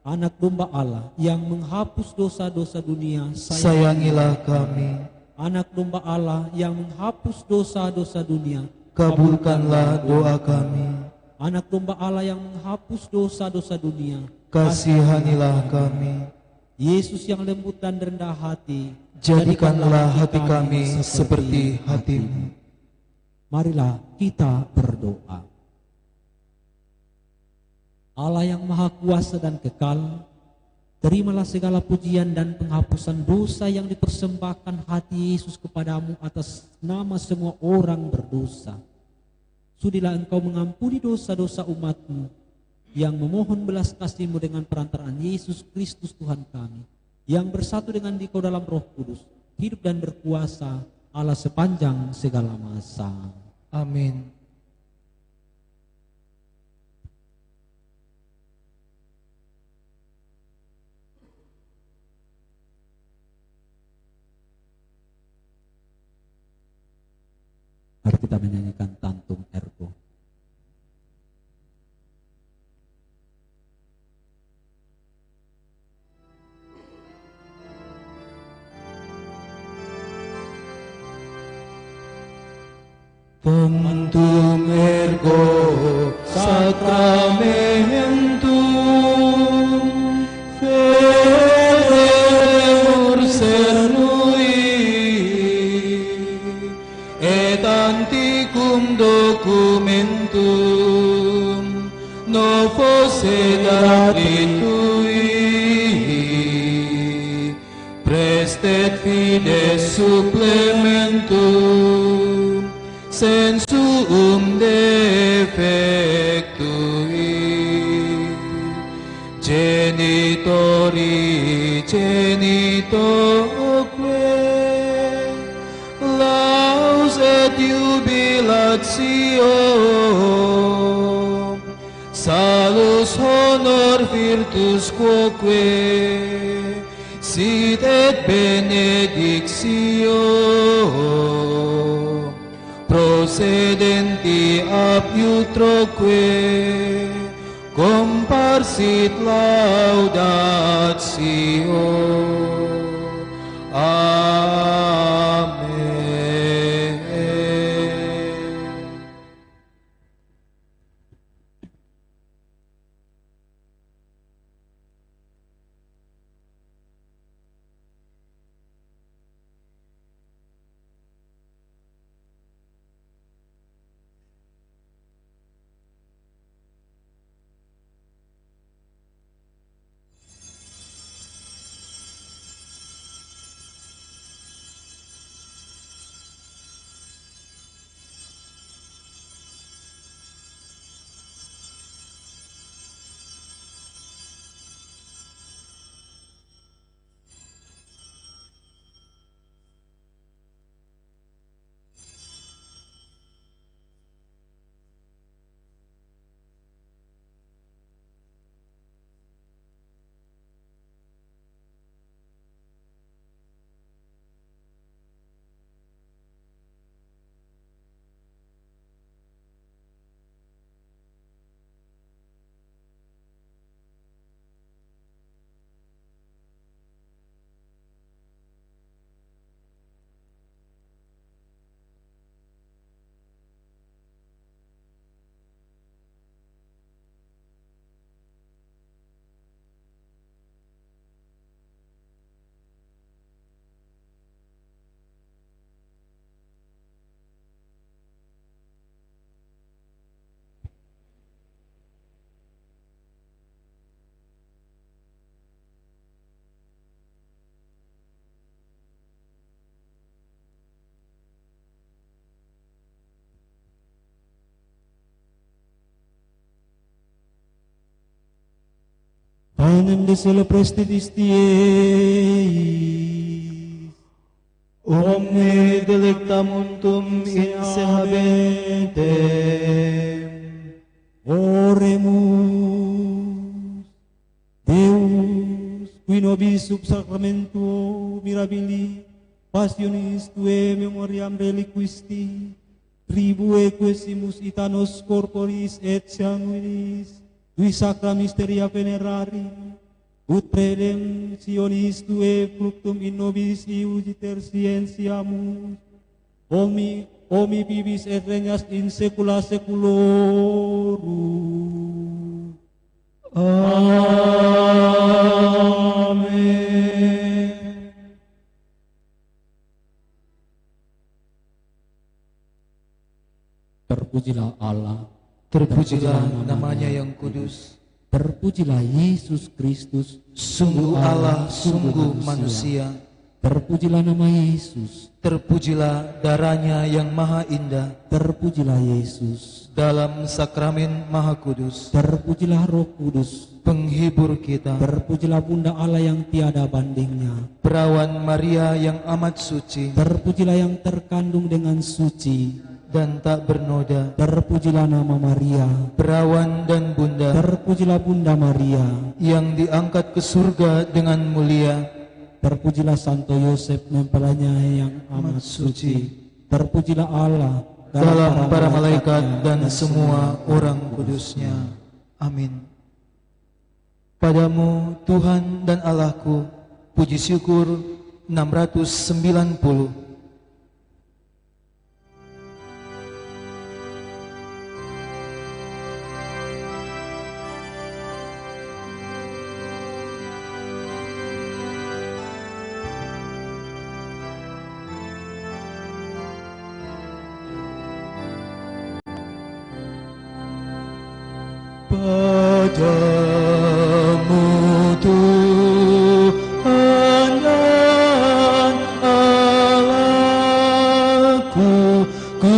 Anak domba Allah yang menghapus dosa-dosa dunia, Sayangilah kami. Anak domba Allah yang menghapus dosa-dosa dunia, Kabulkanlah doa kami. Anak domba Allah yang menghapus dosa-dosa dunia, Kasihanilah kami. Yesus yang lembut dan rendah hati, Jadikanlah hati kami seperti hati-Mu. Marilah kita berdoa. Allah yang maha kuasa dan kekal, terimalah segala pujian dan penghapusan dosa yang dipersembahkan hati Yesus kepadamu atas nama semua orang berdosa. Sudilah Engkau mengampuni dosa-dosa umat-Mu yang memohon belas kasih-Mu dengan perantaraan Yesus Kristus Tuhan kami, yang bersatu dengan Dikau dalam Roh Kudus, hidup dan berkuasa Allah sepanjang segala masa. Amin. Mari kita menyanyikan Tantum Ergo. Tantum ergo sacramentum fervor cernui et antiquum documentum novos et gratitui prestet fides supplementum sensuum defectui genitori genitoque laus et jubilatio salus honor virtus quoque sit et benedictio procedenti ab utroque comparsit laudatio. Amen. Panem de celo prestidis Dieis, omne delectamuntum in habentem. Oremus, Deus, qui nobis sub sacramento mirabili, passionis Tuae memoriam reliquisti, tribue quesimus itanos corporis et sanguinis, Tui sacra mysteria venerari, ut redemptionis Tuae fructum in nobis iuditer scientiamus, omi vivis et regnas in saecula saeculorum. Amen. Terpujilah Allah, Terpujilah namanya yang kudus. terpujilah Yesus Kristus, Sungguh Allah, sungguh manusia. Terpujilah nama Yesus, Terpujilah darahnya yang maha indah. terpujilah Yesus, Dalam sakramen maha kudus, terpujilah Roh Kudus, penghibur kita. terpujilah Bunda Allah yang tiada bandingnya, Perawan Maria yang amat suci terpujilah yang terkandung dengan suci, dan tak bernoda. terpujilah nama Maria, Perawan dan bunda terpujilah Bunda Maria, yang diangkat ke surga dengan mulia. terpujilah Santo Yosef mempelainya yang amat suci, terpujilah Allah Dalam para malaikat dan semua orang kudusnya. Amin. Padamu Tuhan dan Allahku, puji syukur 690. Padamu Tuhan dan Allahku, ku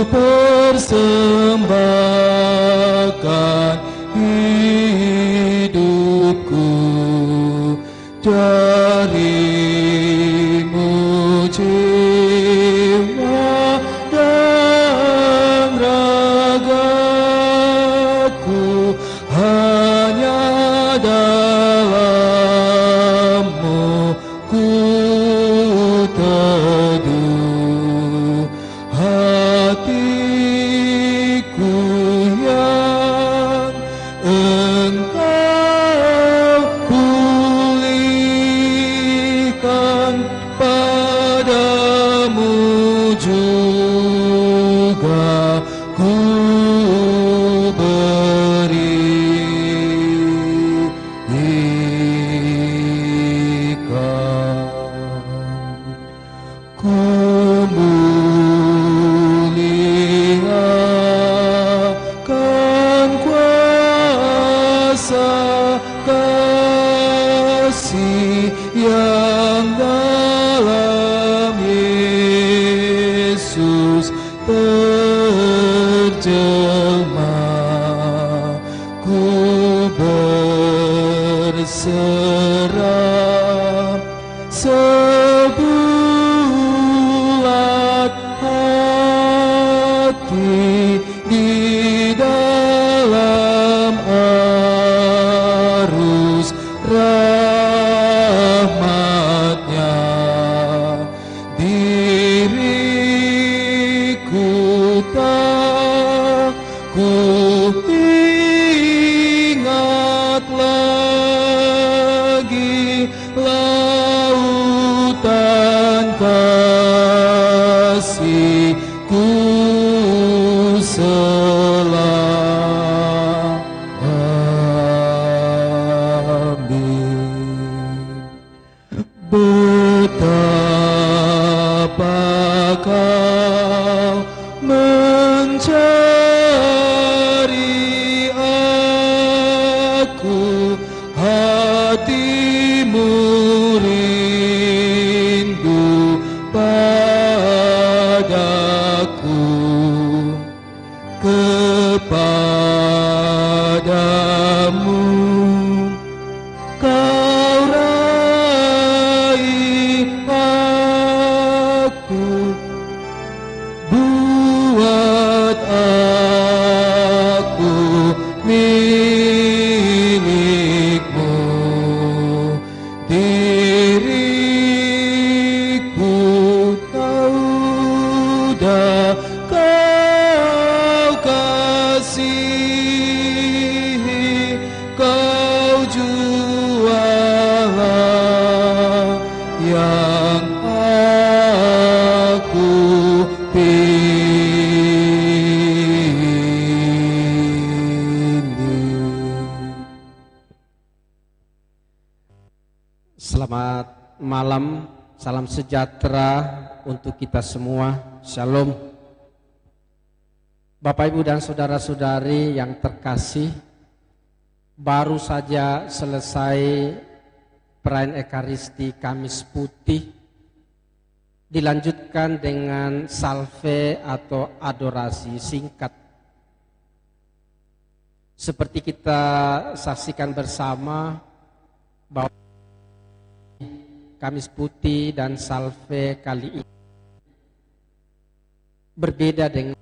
persembahkan hidupku, darimu jiwa dan ragaku, hanya dalammu yang dalam Yesus terjelma, ku berserah sebulat hati di dalam arus rahmat-Nya. Diriku tak ku ingat lagi lautan kasih-Ku betapa kau mencari aku, hatimu rindu padaku, kepadamu kau raih aku, buat aku milik-Mu. Diriku tahu dah kau kasihi, kau jualah yang aku pilih. Selamat malam, salam sejahtera untuk kita semua. Shalom. Bapak, Ibu, dan saudara-saudari yang terkasih, baru saja selesai perayaan Ekaristi Kamis Putih, dilanjutkan dengan salve atau adorasi singkat. Seperti kita saksikan bersama bahwa Kamis Putih dan salve kali ini berbeda dengan